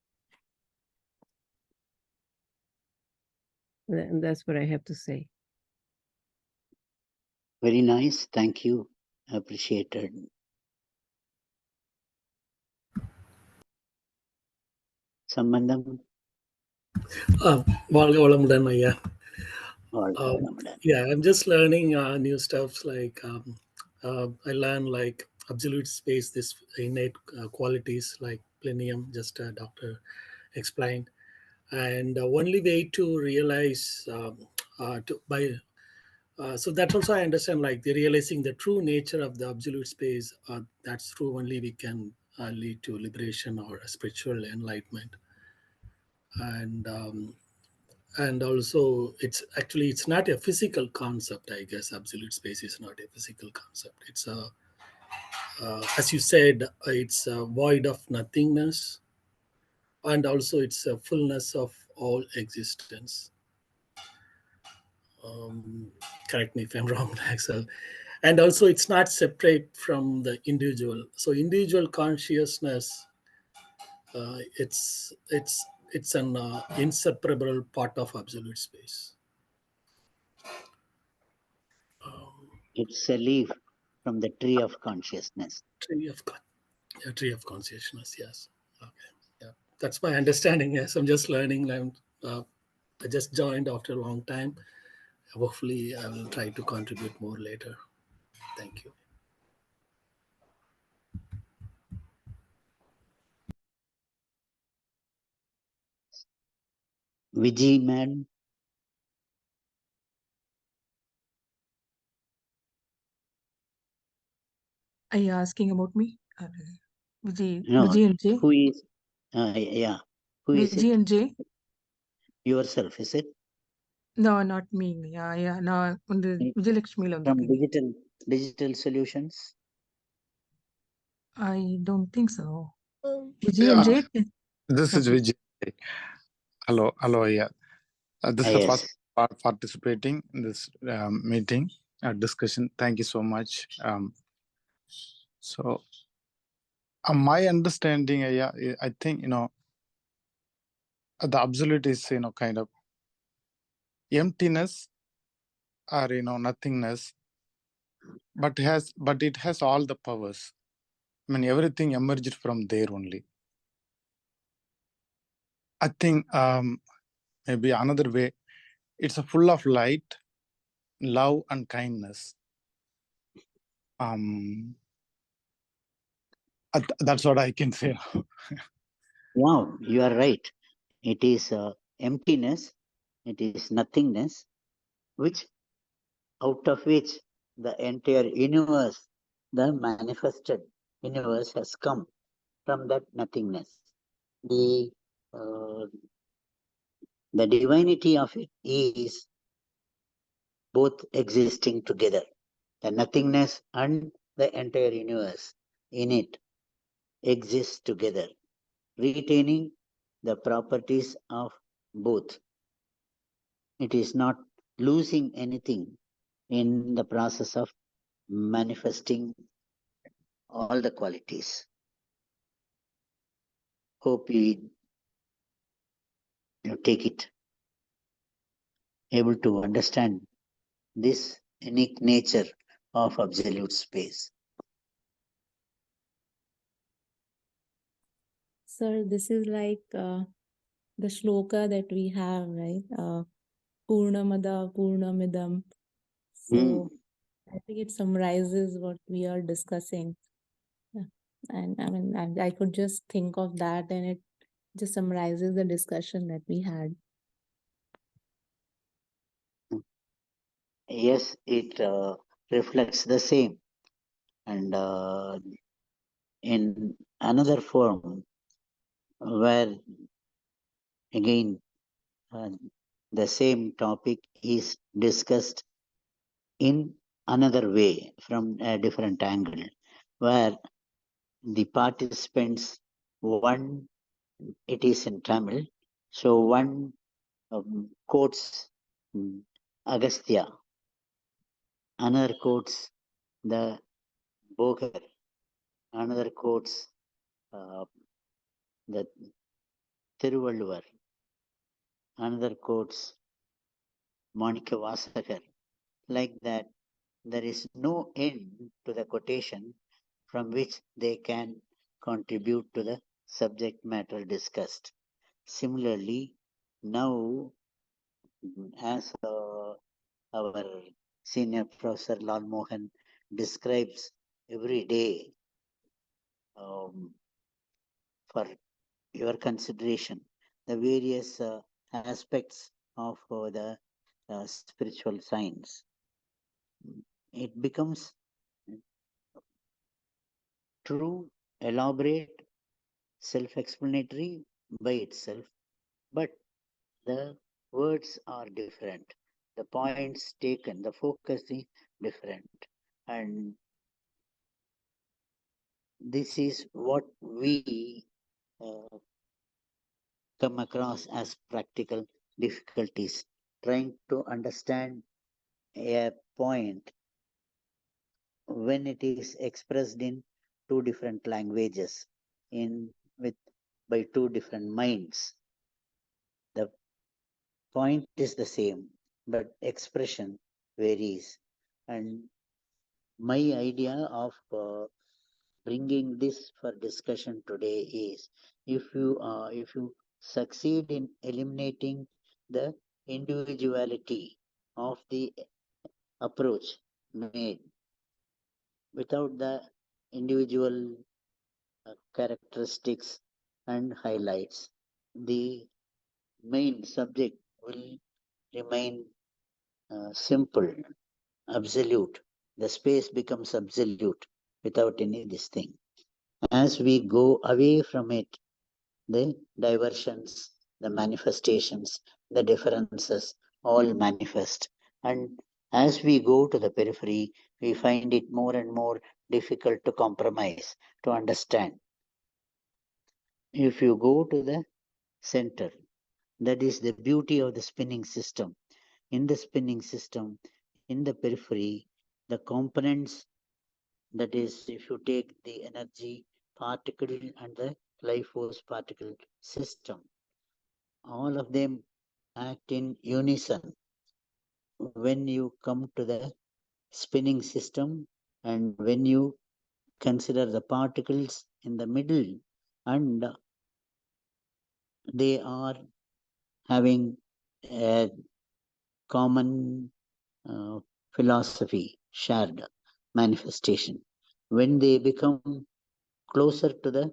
And that's what I have to say. Very nice. Thank you. Appreciated. Sambandam. வாழ்க வளமுடன் ஐயா. வாழ்க வளமுடன். Yeah, I'm just learning new stuff. Like I learn like absolute space, this innate qualities like plenium, just doctor explained. And the only way to realize so that also I understand, like the realizing the true nature of the absolute space, that's true only we can lead to liberation or spiritual enlightenment. And also it's not a physical concept. I guess absolute space is not a physical concept. It's a as you said, it's a void of nothingness, and also it's a fullness of all existence. Correct me if I'm wrong, Axel. And also it's not separate from the individual. So individual consciousness, it's an inseparable part of absolute space. It's a leaf from the tree of consciousness. Tree of consciousness, yes. Okay, yeah, that's my understanding. Yes, I'm just learning. I just joined after a long time. Hopefully I will try to contribute more later. Thank you. Vijay, man. Are you asking about me? Vijay, No, Vijay and Jay? who is, yeah, who is Vijay it? and Jay? Yourself, is it? No, not me. Yeah. No, on the Vijay Lakshmi From digital solutions? I don't think so. Vijay and Jay. This is Vijay. Hello, yeah. This is the first Yes. part participating in this meeting discussion. Thank you so much. So, my understanding, yeah, I think the absolute is kind of emptiness or nothingness, but it has all the powers. I mean, everything emerged from there only. I think maybe another way, it's a full of light, love, and kindness. That's what I can say. Wow, you are right. It is emptiness, it is nothingness, which out of which the entire universe, the manifested universe has come from that nothingness. The divinity of it is both existing together. The nothingness and the entire universe in it exists together, retaining the properties of both. It is not losing anything in the process of manifesting all the qualities. Hope you take it, able to understand this unique nature of absolute space. Sir, this is like the shloka that we have, right? Purnamada Purnamidam. So I think it summarizes what we are discussing. Yeah. And I mean, I could just think of that, and it just summarizes the discussion that we had. Yes, it reflects the same. And in another form, where again the same topic is discussed in another way from a different angle, where the participants, one, it is in Tamil, so one quotes Agastya, another quotes the Boger, another quotes the Thiruvalluvar, another quotes Monica Vasakar. Like that, there is no end to the quotation from which they can contribute to the subject matter discussed. Similarly, now, as our senior professor Lal Mohan describes every day for your consideration, the various aspects of the spiritual science, it becomes true, elaborate, self-explanatory by itself, but the words are different. The points taken, the focus is different. And this is what we come across as practical difficulties, trying to understand a point when it is expressed in two different languages, by two different minds. The point is the same, but expression varies. And my idea of bringing this for discussion today is, if you succeed in eliminating the individuality of the approach made, without the individual characteristics and highlights, the main subject will remain simple, absolute. The space becomes absolute without any this thing. As we go away from it, the diversions, the manifestations, the differences all manifest. And as we go to the periphery, we find it more and more difficult to compromise, to understand. if you go to the center, that is the beauty of the spinning system. In the spinning system, in the periphery, the components, that is, if you take the energy particle and the life force particle system, all of them act in unison. When you come to the spinning system and when you consider the particles in the middle, and they are having a common philosophy, shared manifestation. When they become closer to the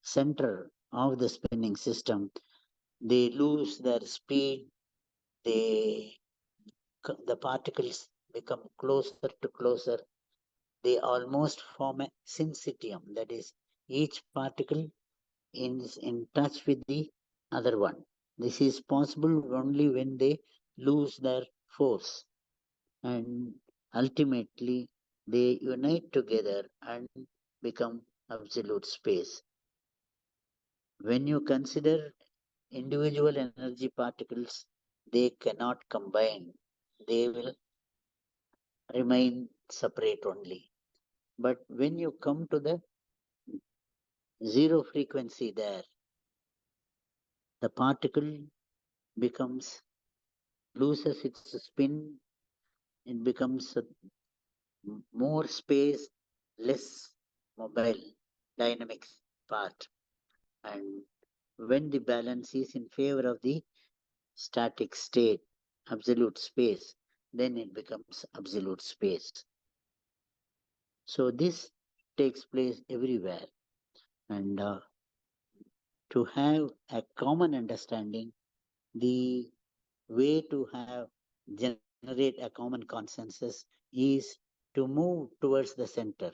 center of the spinning system, they lose their speed. The particles become closer to closer. They almost form a syncytium, that is, each particle is in touch with the other one. This is possible only when they lose their force, and ultimately they unite together and become absolute space. When you consider individual energy particles, they cannot combine, they will remain separate only. But when you come to the zero frequency, there the particle becomes, loses its spin, it becomes more space, less mobile dynamics part. And when the balance is in favor of the static state, absolute space, then it becomes absolute space. So this takes place everywhere. And to have a common understanding, the way to have generate a common consensus is to move towards the center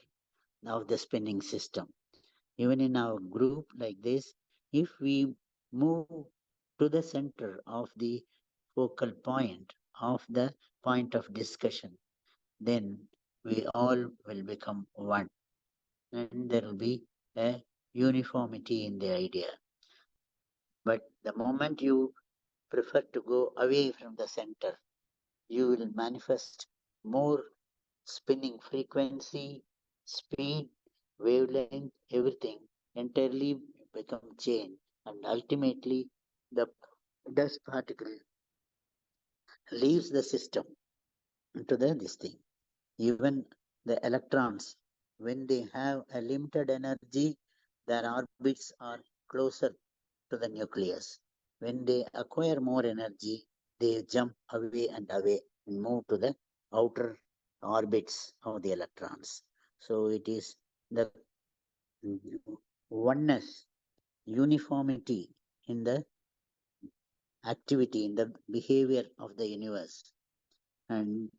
of the spinning system. Even in our group like this, if we move to the center of the focal point of the point of discussion, then we all will become one, and there will be a uniformity in the idea. But the moment you prefer to go away from the center, you will manifest more spinning frequency, speed, wavelength, everything entirely become change, and ultimately the dust particle leaves the system into this thing. Even the electrons, when they have a limited energy, their orbits are closer to the nucleus. When they acquire more energy, they jump away and away and move to the outer orbits of the electrons. So it is the oneness, uniformity in the activity, in the behavior of the universe. And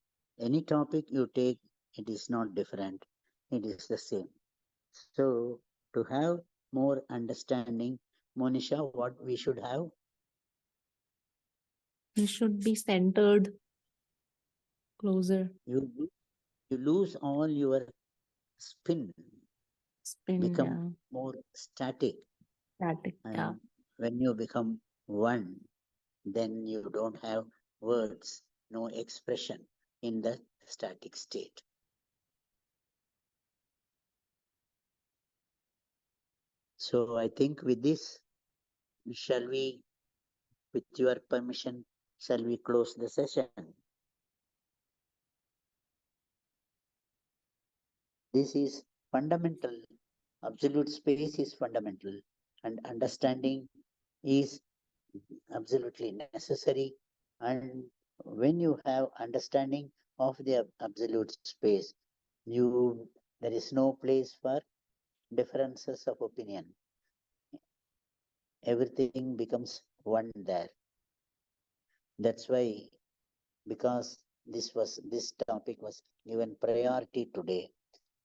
any topic you take, it is not different, it is the same. So to have more understanding, Monisha, what we should have? We should be centered closer. You lose all your spin, become more static. And when you become one, then you don't have words, no expression in the static state. So I think with this, shall we, with your permission, shall we close the session? This is fundamental. Absolute space is fundamental, and understanding is absolutely necessary. And when you have understanding of the absolute space, there is no place for differences of opinion. Everything becomes one there. That's why, because this topic was given priority today,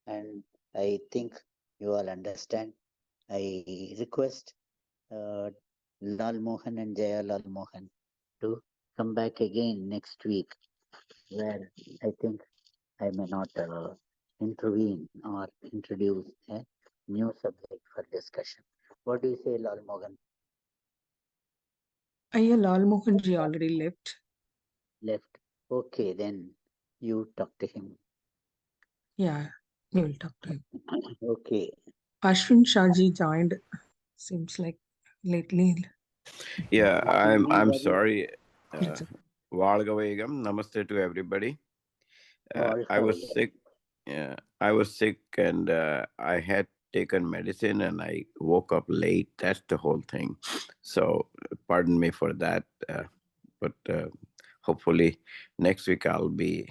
and I think you all understand. I request Lal Mohan and Jaya Lal Mohan to come back again next week, where I think I may not intervene or introduce a new subject for discussion. What do you say, Lal Mohan? Lal Mohanji already left. Left. Okay, then you talk to him. Yeah, we will talk to him. Okay. Ashwin Shahji joined, seems like lately. Yeah, I'm Anybody? sorry. It's Valgavegam, namaste to everybody. I was Welcome. sick. Yeah, I was sick and I had taken medicine and I woke up late. That's the whole thing. So pardon me for that. But hopefully next week I'll be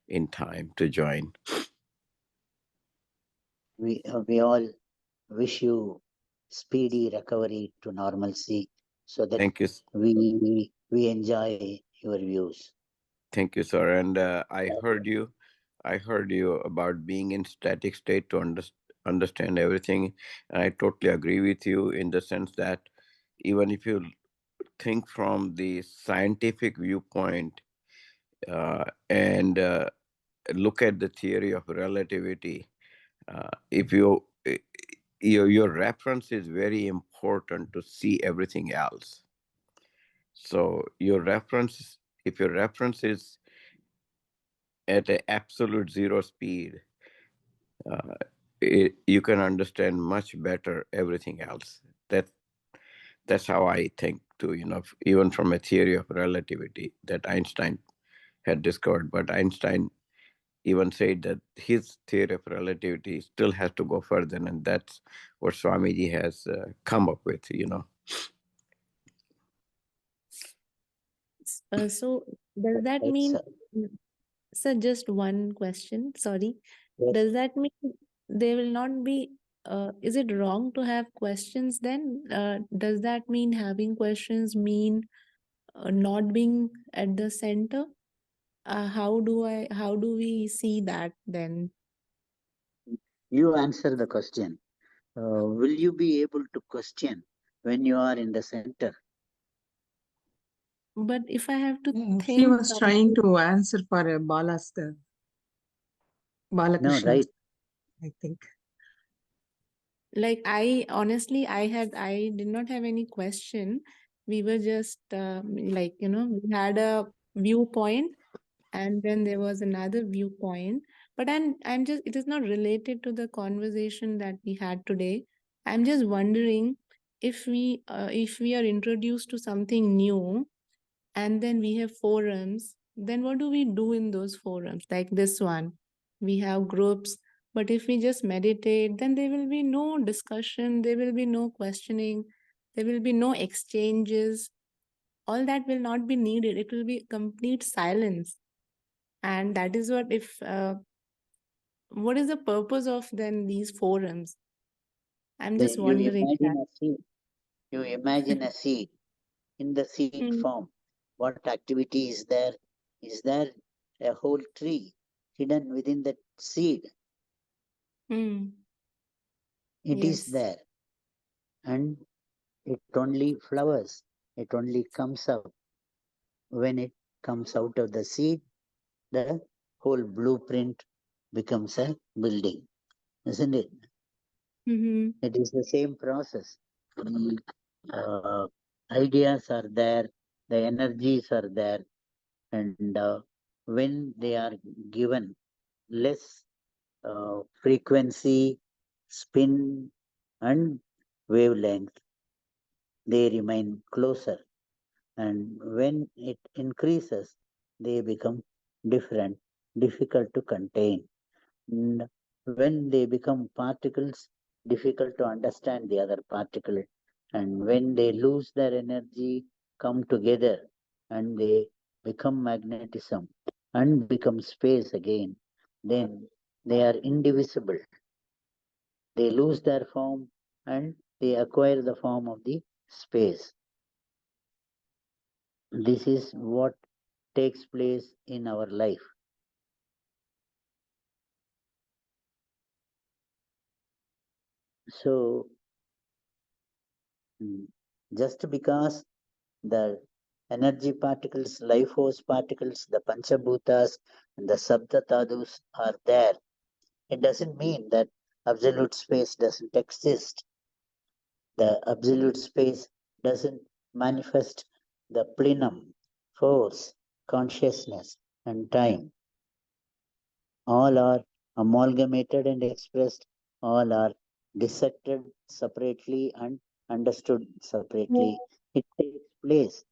in time to join. We all wish you speedy recovery to normalcy so that Thank you. we enjoy your views. Thank you, sir. And I heard you about being in static state to understand everything. And I totally agree with you in the sense that even if you think from the scientific viewpoint and look at the theory of relativity, if your reference is very important to see everything else. So if your reference is at an absolute zero speed, uh, you can understand much better everything else. That's how I think too. Even from a theory of relativity that Einstein had discovered, but Einstein even said that his theory of relativity still has to go further, and that's what Swamiji has come up with. So does that Right, mean, sir. sir, just one question, sorry. Yes. Does that mean there will not be, is it wrong to have questions then? Does that mean having questions mean not being at the center? How do we see that then? You answer the question. Will you be able to question when you are in the center? But if I have to He think was trying something, to answer for Balakrishna, No, right. I think. like I honestly, I did not have any question. We were just we had a viewpoint and then there was another viewpoint. But I'm just, it is not related to the conversation that we had today. I'm just wondering if we are introduced to something new and then we have forums, then what do we do in those forums? Like this one, we have groups, but if we just meditate, then there will be no discussion, there will be no questioning, there will be no exchanges. All that will not be needed. It will be complete silence. And that is what what is the purpose of then these forums? I'm Then just you wondering imagine that. a seed. You imagine a seed. In the seed Mm, form, what activity is there? Is there a whole tree hidden within that seed? mm, It is yes. there. And it only flowers. It only comes up. When it comes out of the seed, the whole blueprint becomes a building, isn't it? Mm-hmm. It is the same process. The ideas are there, the energies are there, and when they are given less frequency, spin, and wavelength, they remain closer. And when it increases, they become different, difficult to contain. And when they become particles, difficult to understand the other particle. And when they lose their energy, come together and they become magnetism and become space again, then they are indivisible. They lose their form and they acquire the form of the space. This is what takes place in our life. So, just because the energy particles, life force particles, the Panchabhutas, and the Sabdatadus are there, it doesn't mean that absolute space doesn't exist. The absolute space doesn't manifest the plenum, force, consciousness, and time. All are amalgamated and expressed, all are dissected separately and understood separately. It takes place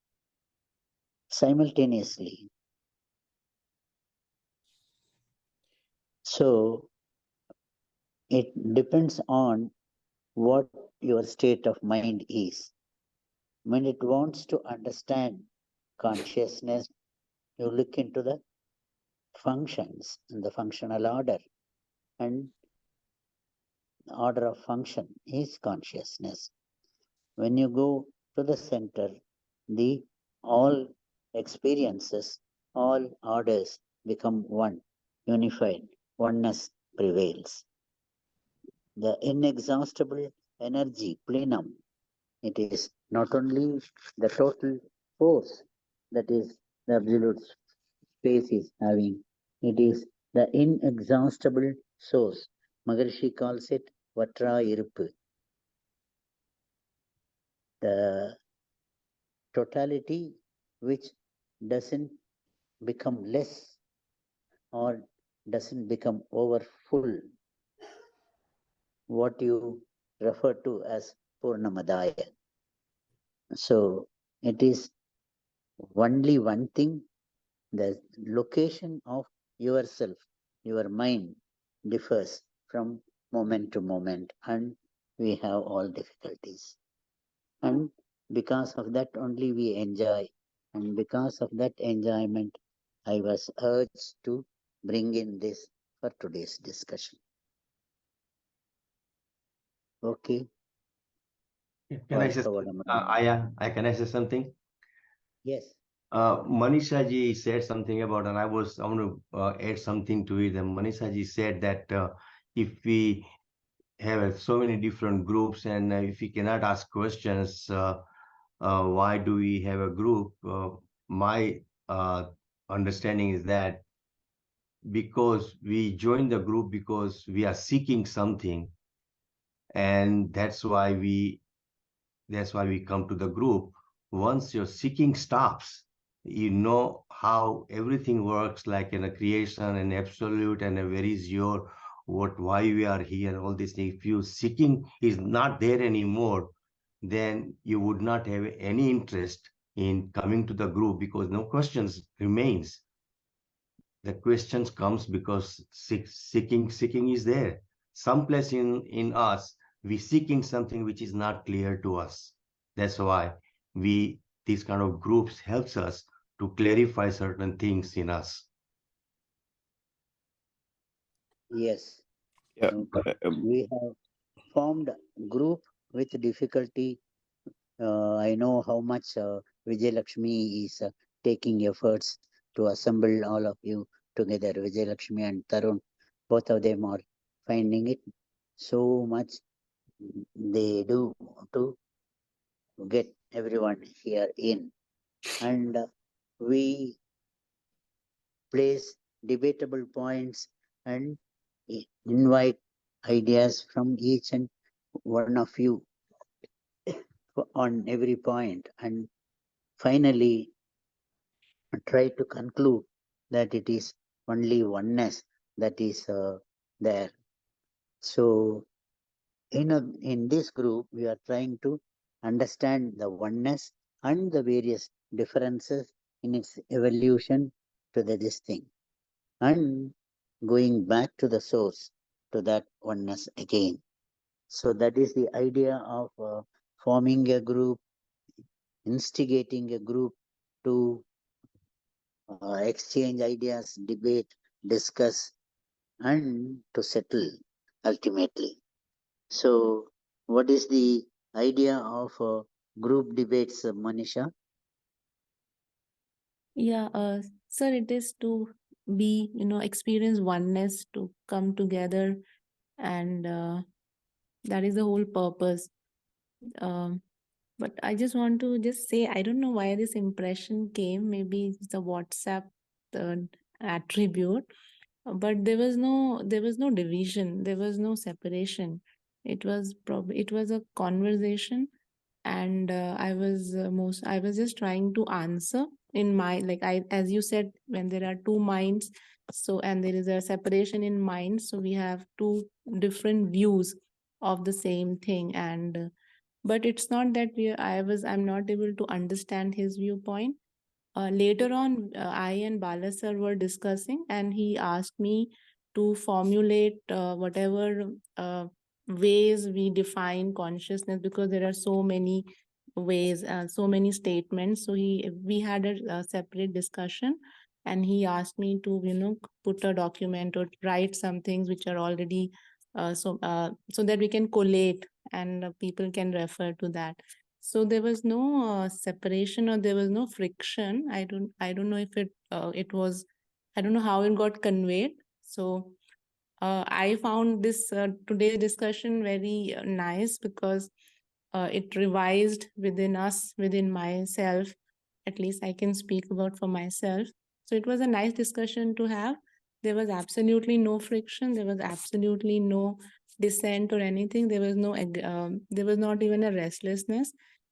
simultaneously. So it depends on what your state of mind is. When it wants to understand consciousness, you look into the functions and the functional order, and the order of function is consciousness. When you go to the center, the all experiences, all orders become one, unified, oneness prevails. The inexhaustible energy plenum, it is not only the total force that is the absolute space is having, it is the inexhaustible source. Maharshi calls it Vatra Iruppu. The totality which doesn't become less or doesn't become over full, what you refer to as Purnamadaya. So it is only one thing, the location of yourself, your mind differs from moment to moment, and we have all difficulties. And because of that only we enjoy, and because of that enjoyment I was urged to bring in this for today's discussion. Okay. Can I say, can I say something? Yes. Manisha ji said something about, and I want to add something to it. And Manisha ji said that if we have so many different groups and if we cannot ask questions, why do we have a group? My understanding is that because we join the group because we are seeking something, and that's why we come to the group. Once your seeking stops, you know how everything works, like in a creation and absolute, and where is your why we are here, all these things. If your seeking is not there anymore, then you would not have any interest in coming to the group, because no questions remains. The questions comes because seeking is there. Someplace in us, we seeking something which is not clear to us. That's why these kind of groups helps us to clarify certain things in us. Yes. Yeah. We have formed a group with difficulty. I know how much Vijay Lakshmi is taking efforts to assemble all of you together. Vijay Lakshmi and Tarun, both of them are finding it so much they do to get everyone here in. And we place debatable points and invite ideas from each and one of you on every point, and finally try to conclude that it is only oneness that is there. So in this group we are trying to understand the oneness and the various differences in its evolution to this thing, and going back to the source, to that oneness again. So that is the idea of forming a group, instigating a group to exchange ideas, debate, discuss, and to settle ultimately. So, what is the idea of group debates, Manisha? Yeah, sir, it is to be, experience oneness, to come together, and that is the whole purpose. Um, but I just want to just say, I don't know why this impression came. Maybe it's the WhatsApp attribute, but there was no division, there was no separation. It was a conversation, and I was just trying to answer in my, like, as you said, when there are two minds, so, and there is a separation in mind, so we have two different views of the same thing. And but it's not that I'm not able to understand his viewpoint. Later on, I and Bala sir were discussing, and he asked me to formulate whatever ways we define consciousness, because there are so many ways, so many statements. So we had a separate discussion, and he asked me to, put a document or write some things which are already so that we can collate, and people can refer to that. So there was no separation, or there was no friction. I don't know if it was, I don't know how it got conveyed. So I found this today's discussion very nice, because it revised within us, within myself. At least I can speak about for myself. So it was a nice discussion to have. There was absolutely no friction. There was absolutely no dissent or anything. There was there was not even a restlessness.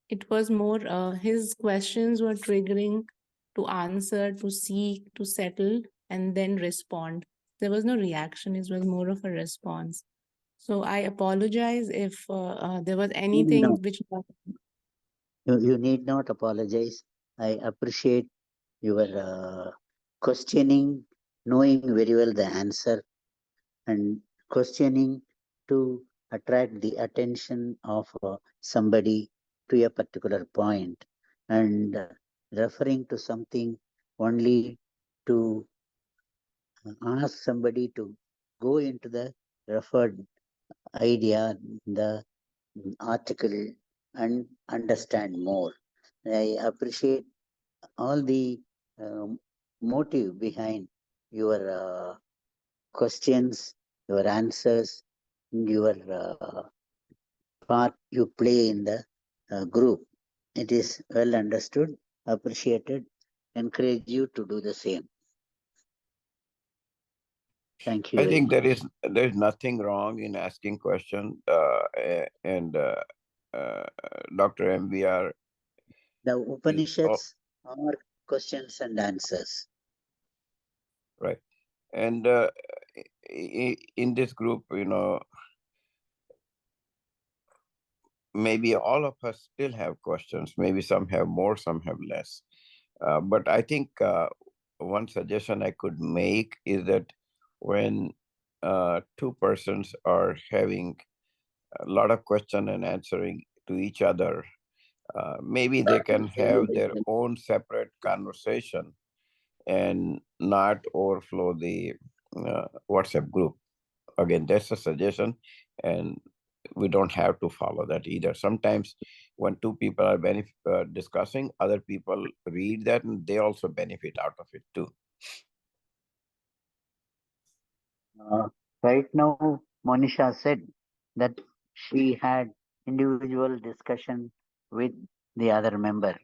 It was more, his questions were triggering to answer, to seek, to settle, and then respond. There was no reaction. It was more of a response. So I apologize if there was anything No, which. you need not apologize. I appreciate your questioning, knowing very well the answer, and questioning to attract the attention of somebody to a particular point, and referring to something only to ask somebody to go into the referred idea, the article, and understand more. I appreciate all the motive behind your questions, your answers, your part you play in the group. It is well understood, appreciated, encourage you to do the same. Thank you I very think much. there's nothing wrong in asking questions, and Dr. MVR The is Upanishads are questions and answers. right, and in this group, maybe all of us still have questions. Maybe some have more, some have less. But I think one suggestion I could make is that when two persons are having a lot of question and answering to each other, maybe they can have their own separate conversation and not overflow the WhatsApp group. Again, that's a suggestion, and we don't have to follow that either. Sometimes when two people are discussing, other people read that and they also benefit out of it too. Right now, Monisha said that she had individual discussion with the other member,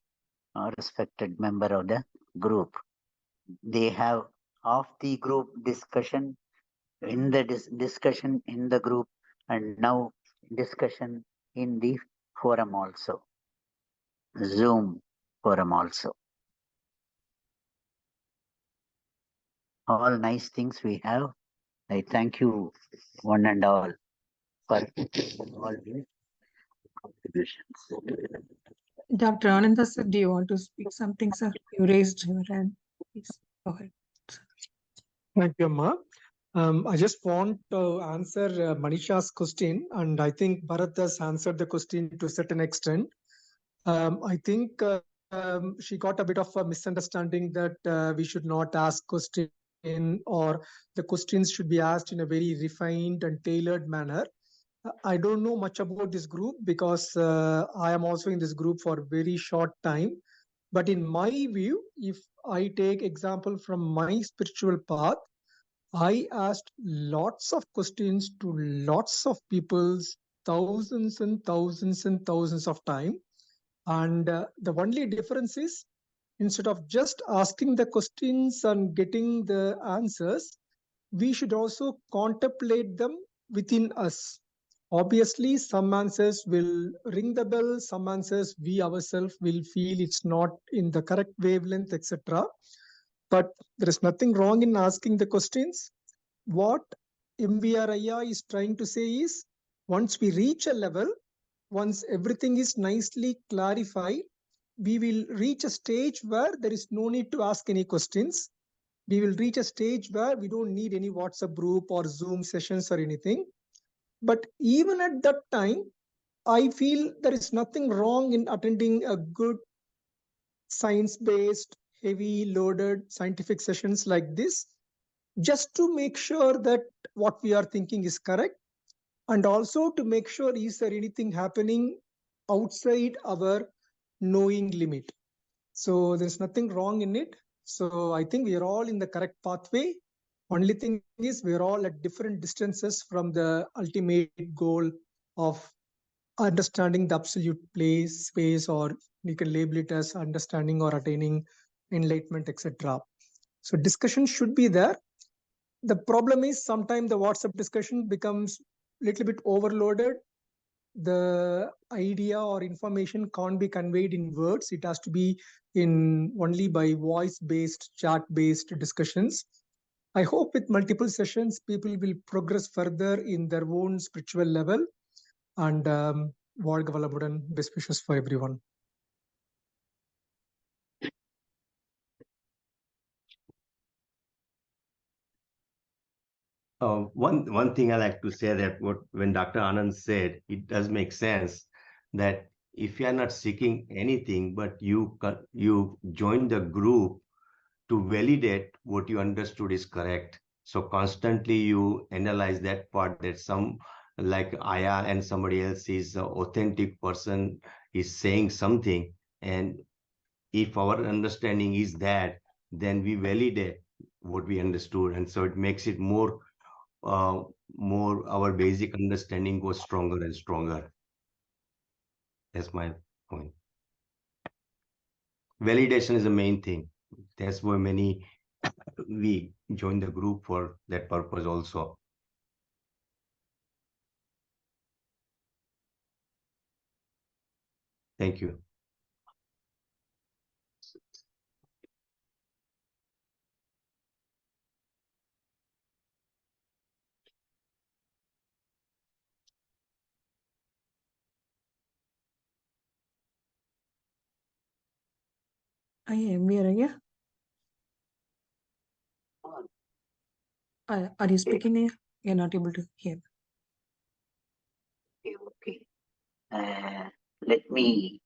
respected member of the group. They have off the group discussion, in the discussion in the group, and now discussion in the forum also, Zoom forum also. All nice things we have. I thank you one and all for all the contributions. Dr. Ananda sir, do you want to speak something, sir? You raised your hand. Please go ahead. Thank you, Amma. I just want to answer Manisha's question, and I think Bharat has answered the question to a certain extent. I think she got a bit of a misunderstanding that we should not ask question, or the questions should be asked in a very refined and tailored manner. I don't know much about this group because I am also in this group for a very short time. But in my view, if I take example from my spiritual path, I asked lots of questions to lots of people, thousands and thousands and thousands of time. And the only difference is, instead of just asking the questions and getting the answers, we should also contemplate them within us. Obviously, some answers will ring the bell, some answers we ourselves will feel it's not in the correct wavelength, etc. But there is nothing wrong in asking the questions. What MVRIA is trying to say is, once we reach a level, once everything is nicely clarified, we will reach a stage where there is no need to ask any questions. We will reach a stage where we don't need any WhatsApp group or Zoom sessions or anything. But even at that time, I feel there is nothing wrong in attending a good science-based, heavy loaded scientific sessions like this, just to make sure that what we are thinking is correct, and also to make sure is there anything happening outside our knowing limit. So there's nothing wrong in it. So I think we are all in the correct pathway. Only thing is we are all at different distances from the ultimate goal of understanding the absolute space, or you can label it as understanding or attaining enlightenment, etc. So discussion should be there. The problem is sometimes the WhatsApp discussion becomes a little bit overloaded. The idea or information can't be conveyed in words. It has to be in only by voice-based, chat-based discussions. I hope with multiple sessions, people will progress further in their own spiritual level. And வாழ்க வளமுடன், best wishes for everyone. One thing I like to say that when Dr. Anand said, it does make sense that if you are not seeking anything, but you join the group to validate what you understood is correct. So constantly you analyze that part, that some like Aya and somebody else is an authentic person is saying something, and if our understanding is that, then we validate what we understood, and so it makes it more our basic understanding goes stronger and stronger. That's my point. Validation is the main thing. That's why we join the group for that purpose also. Thank you. MVRIA? Are you speaking here? You're not able to hear. Okay. Let me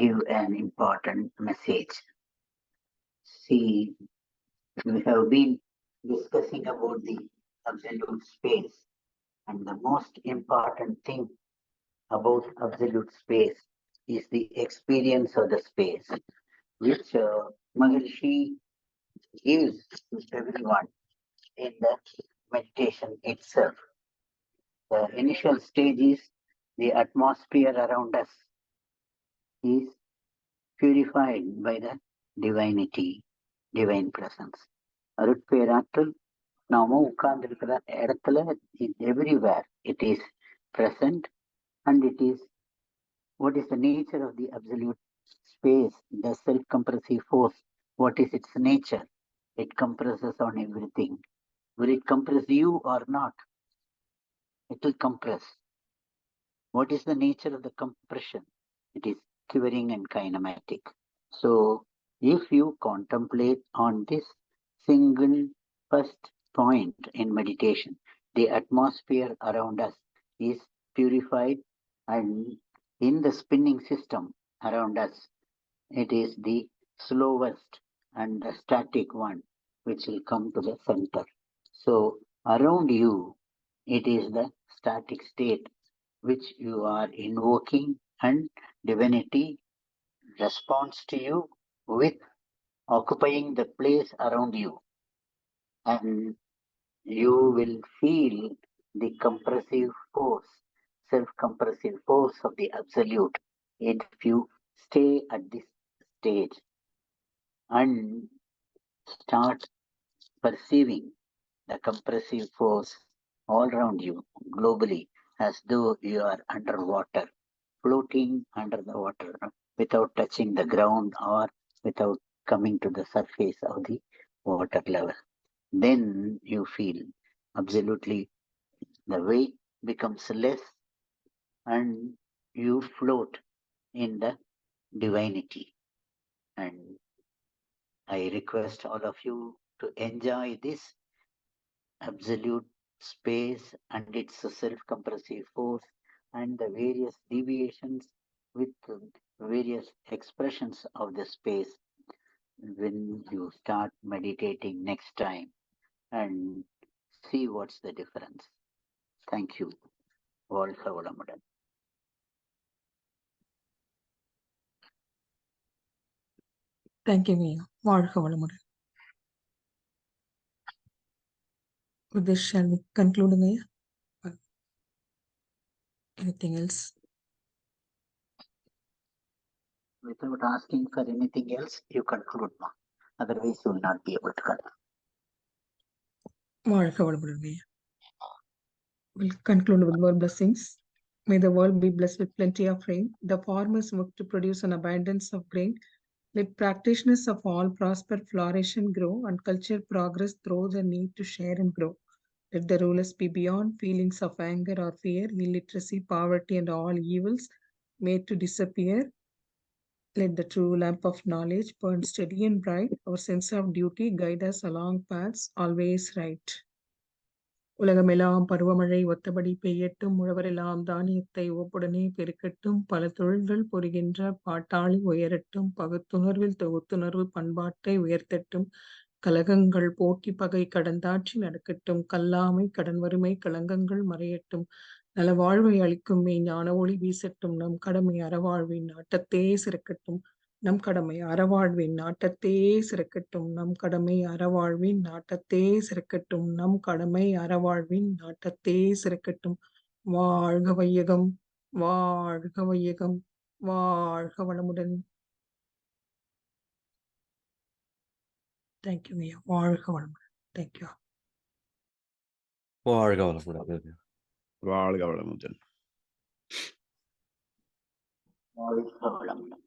give an important message. See, we have been discussing about the absolute space, and the most important thing about absolute space is the experience of the space, which Maharishi gives to everyone in the meditation itself. The initial stage is the atmosphere around us is purified by the divinity, divine presence. அருட்பேராற்றல் நாம உட்கார்ந்திருக்கிற இடத்துல everywhere it is present, and it is what is the nature of the absolute space, the self-compressive force. What is its nature? It compresses on everything. Will it compress you or not? It will compress. What is the nature of the compression? It is quivering and kinematic. So if you contemplate on this single first point in meditation, the atmosphere around us is purified, and in the spinning system around us, it is the slowest and the static one which will come to the center. So around you, it is the static state which you are invoking, and divinity responds to you with occupying the place around you, and you will feel the compressive force, self-compressive force of the absolute if you stay at this stage and start perceiving the compressive force all around you globally, as though you are underwater, floating under the water, without touching the ground or without coming to the surface of the water level. Then you feel absolutely the weight becomes less and you float in the divinity. And I request all of you to enjoy this absolute space and its self-compressive force and the various deviations with various expressions of the space when you start meditating next time and see what's the difference. Thank you. வாழ்க வளமுடன். Thank you, Mia. வாழ்க வளமுடன். With this, shall we conclude, Mia? Anything else? Without asking for anything else, you conclude, ma. Otherwise, you will not be able to conclude. வாழ்க வளமுடன், Mia. We'll conclude with more blessings. May the world be blessed with plenty of rain. The farmers work to produce an abundance of grain. Let practitioners of all prosper, flourish, and grow, and culture progress through the need to share and grow. Let the rulers be beyond feelings of anger or fear, illiteracy, poverty, and all evils made to disappear. Let the true lamp of knowledge burn steady and bright. Our sense of duty guide us along paths always right. உலகமெல்லாம் பருவமழை ஒத்தபடி பெய்யட்டும், உழவரெல்லாம் தானியத்தை ஒப்புடனே பெருக்கட்டும், பல தொழில்கள் புரிகின்ற பாட்டாளி உயரட்டும், பகுத்துணர்வில் தொகுத்துணர்வு பண்பாட்டை உயர்த்தட்டும், கலகங்கள் போட்டி பகை கடந்தாட்சி நடக்கட்டும், கல்லாமை கடன் வறுமை களங்கங்கள் மறையட்டும், நல வாழ்வை அளிக்கும் ஞான ஒளி வீசட்டும், நம் கடமை அறவாழ்வின் நாட்டத்தே சிறக்கட்டும், நம் கடமை அறவாழ்வின் நாட்டத்தே சிறக்கட்டும், நம் கடமை அறவாழ்வின் நாட்டத்தே சிறக்கட்டும், நம் கடமை அறவாழ்வின் நாட்டத்தே சிறக்கட்டும். வாழ்க வையகம், வாழ்க வையகம், வாழ்க வளமுடன். Thank you, Mia. வாழ்க வளமுடன். Thank you. வாழ்க வளமுடன். வாழ்க வளமுடன். வாழ்க வளமுடன்.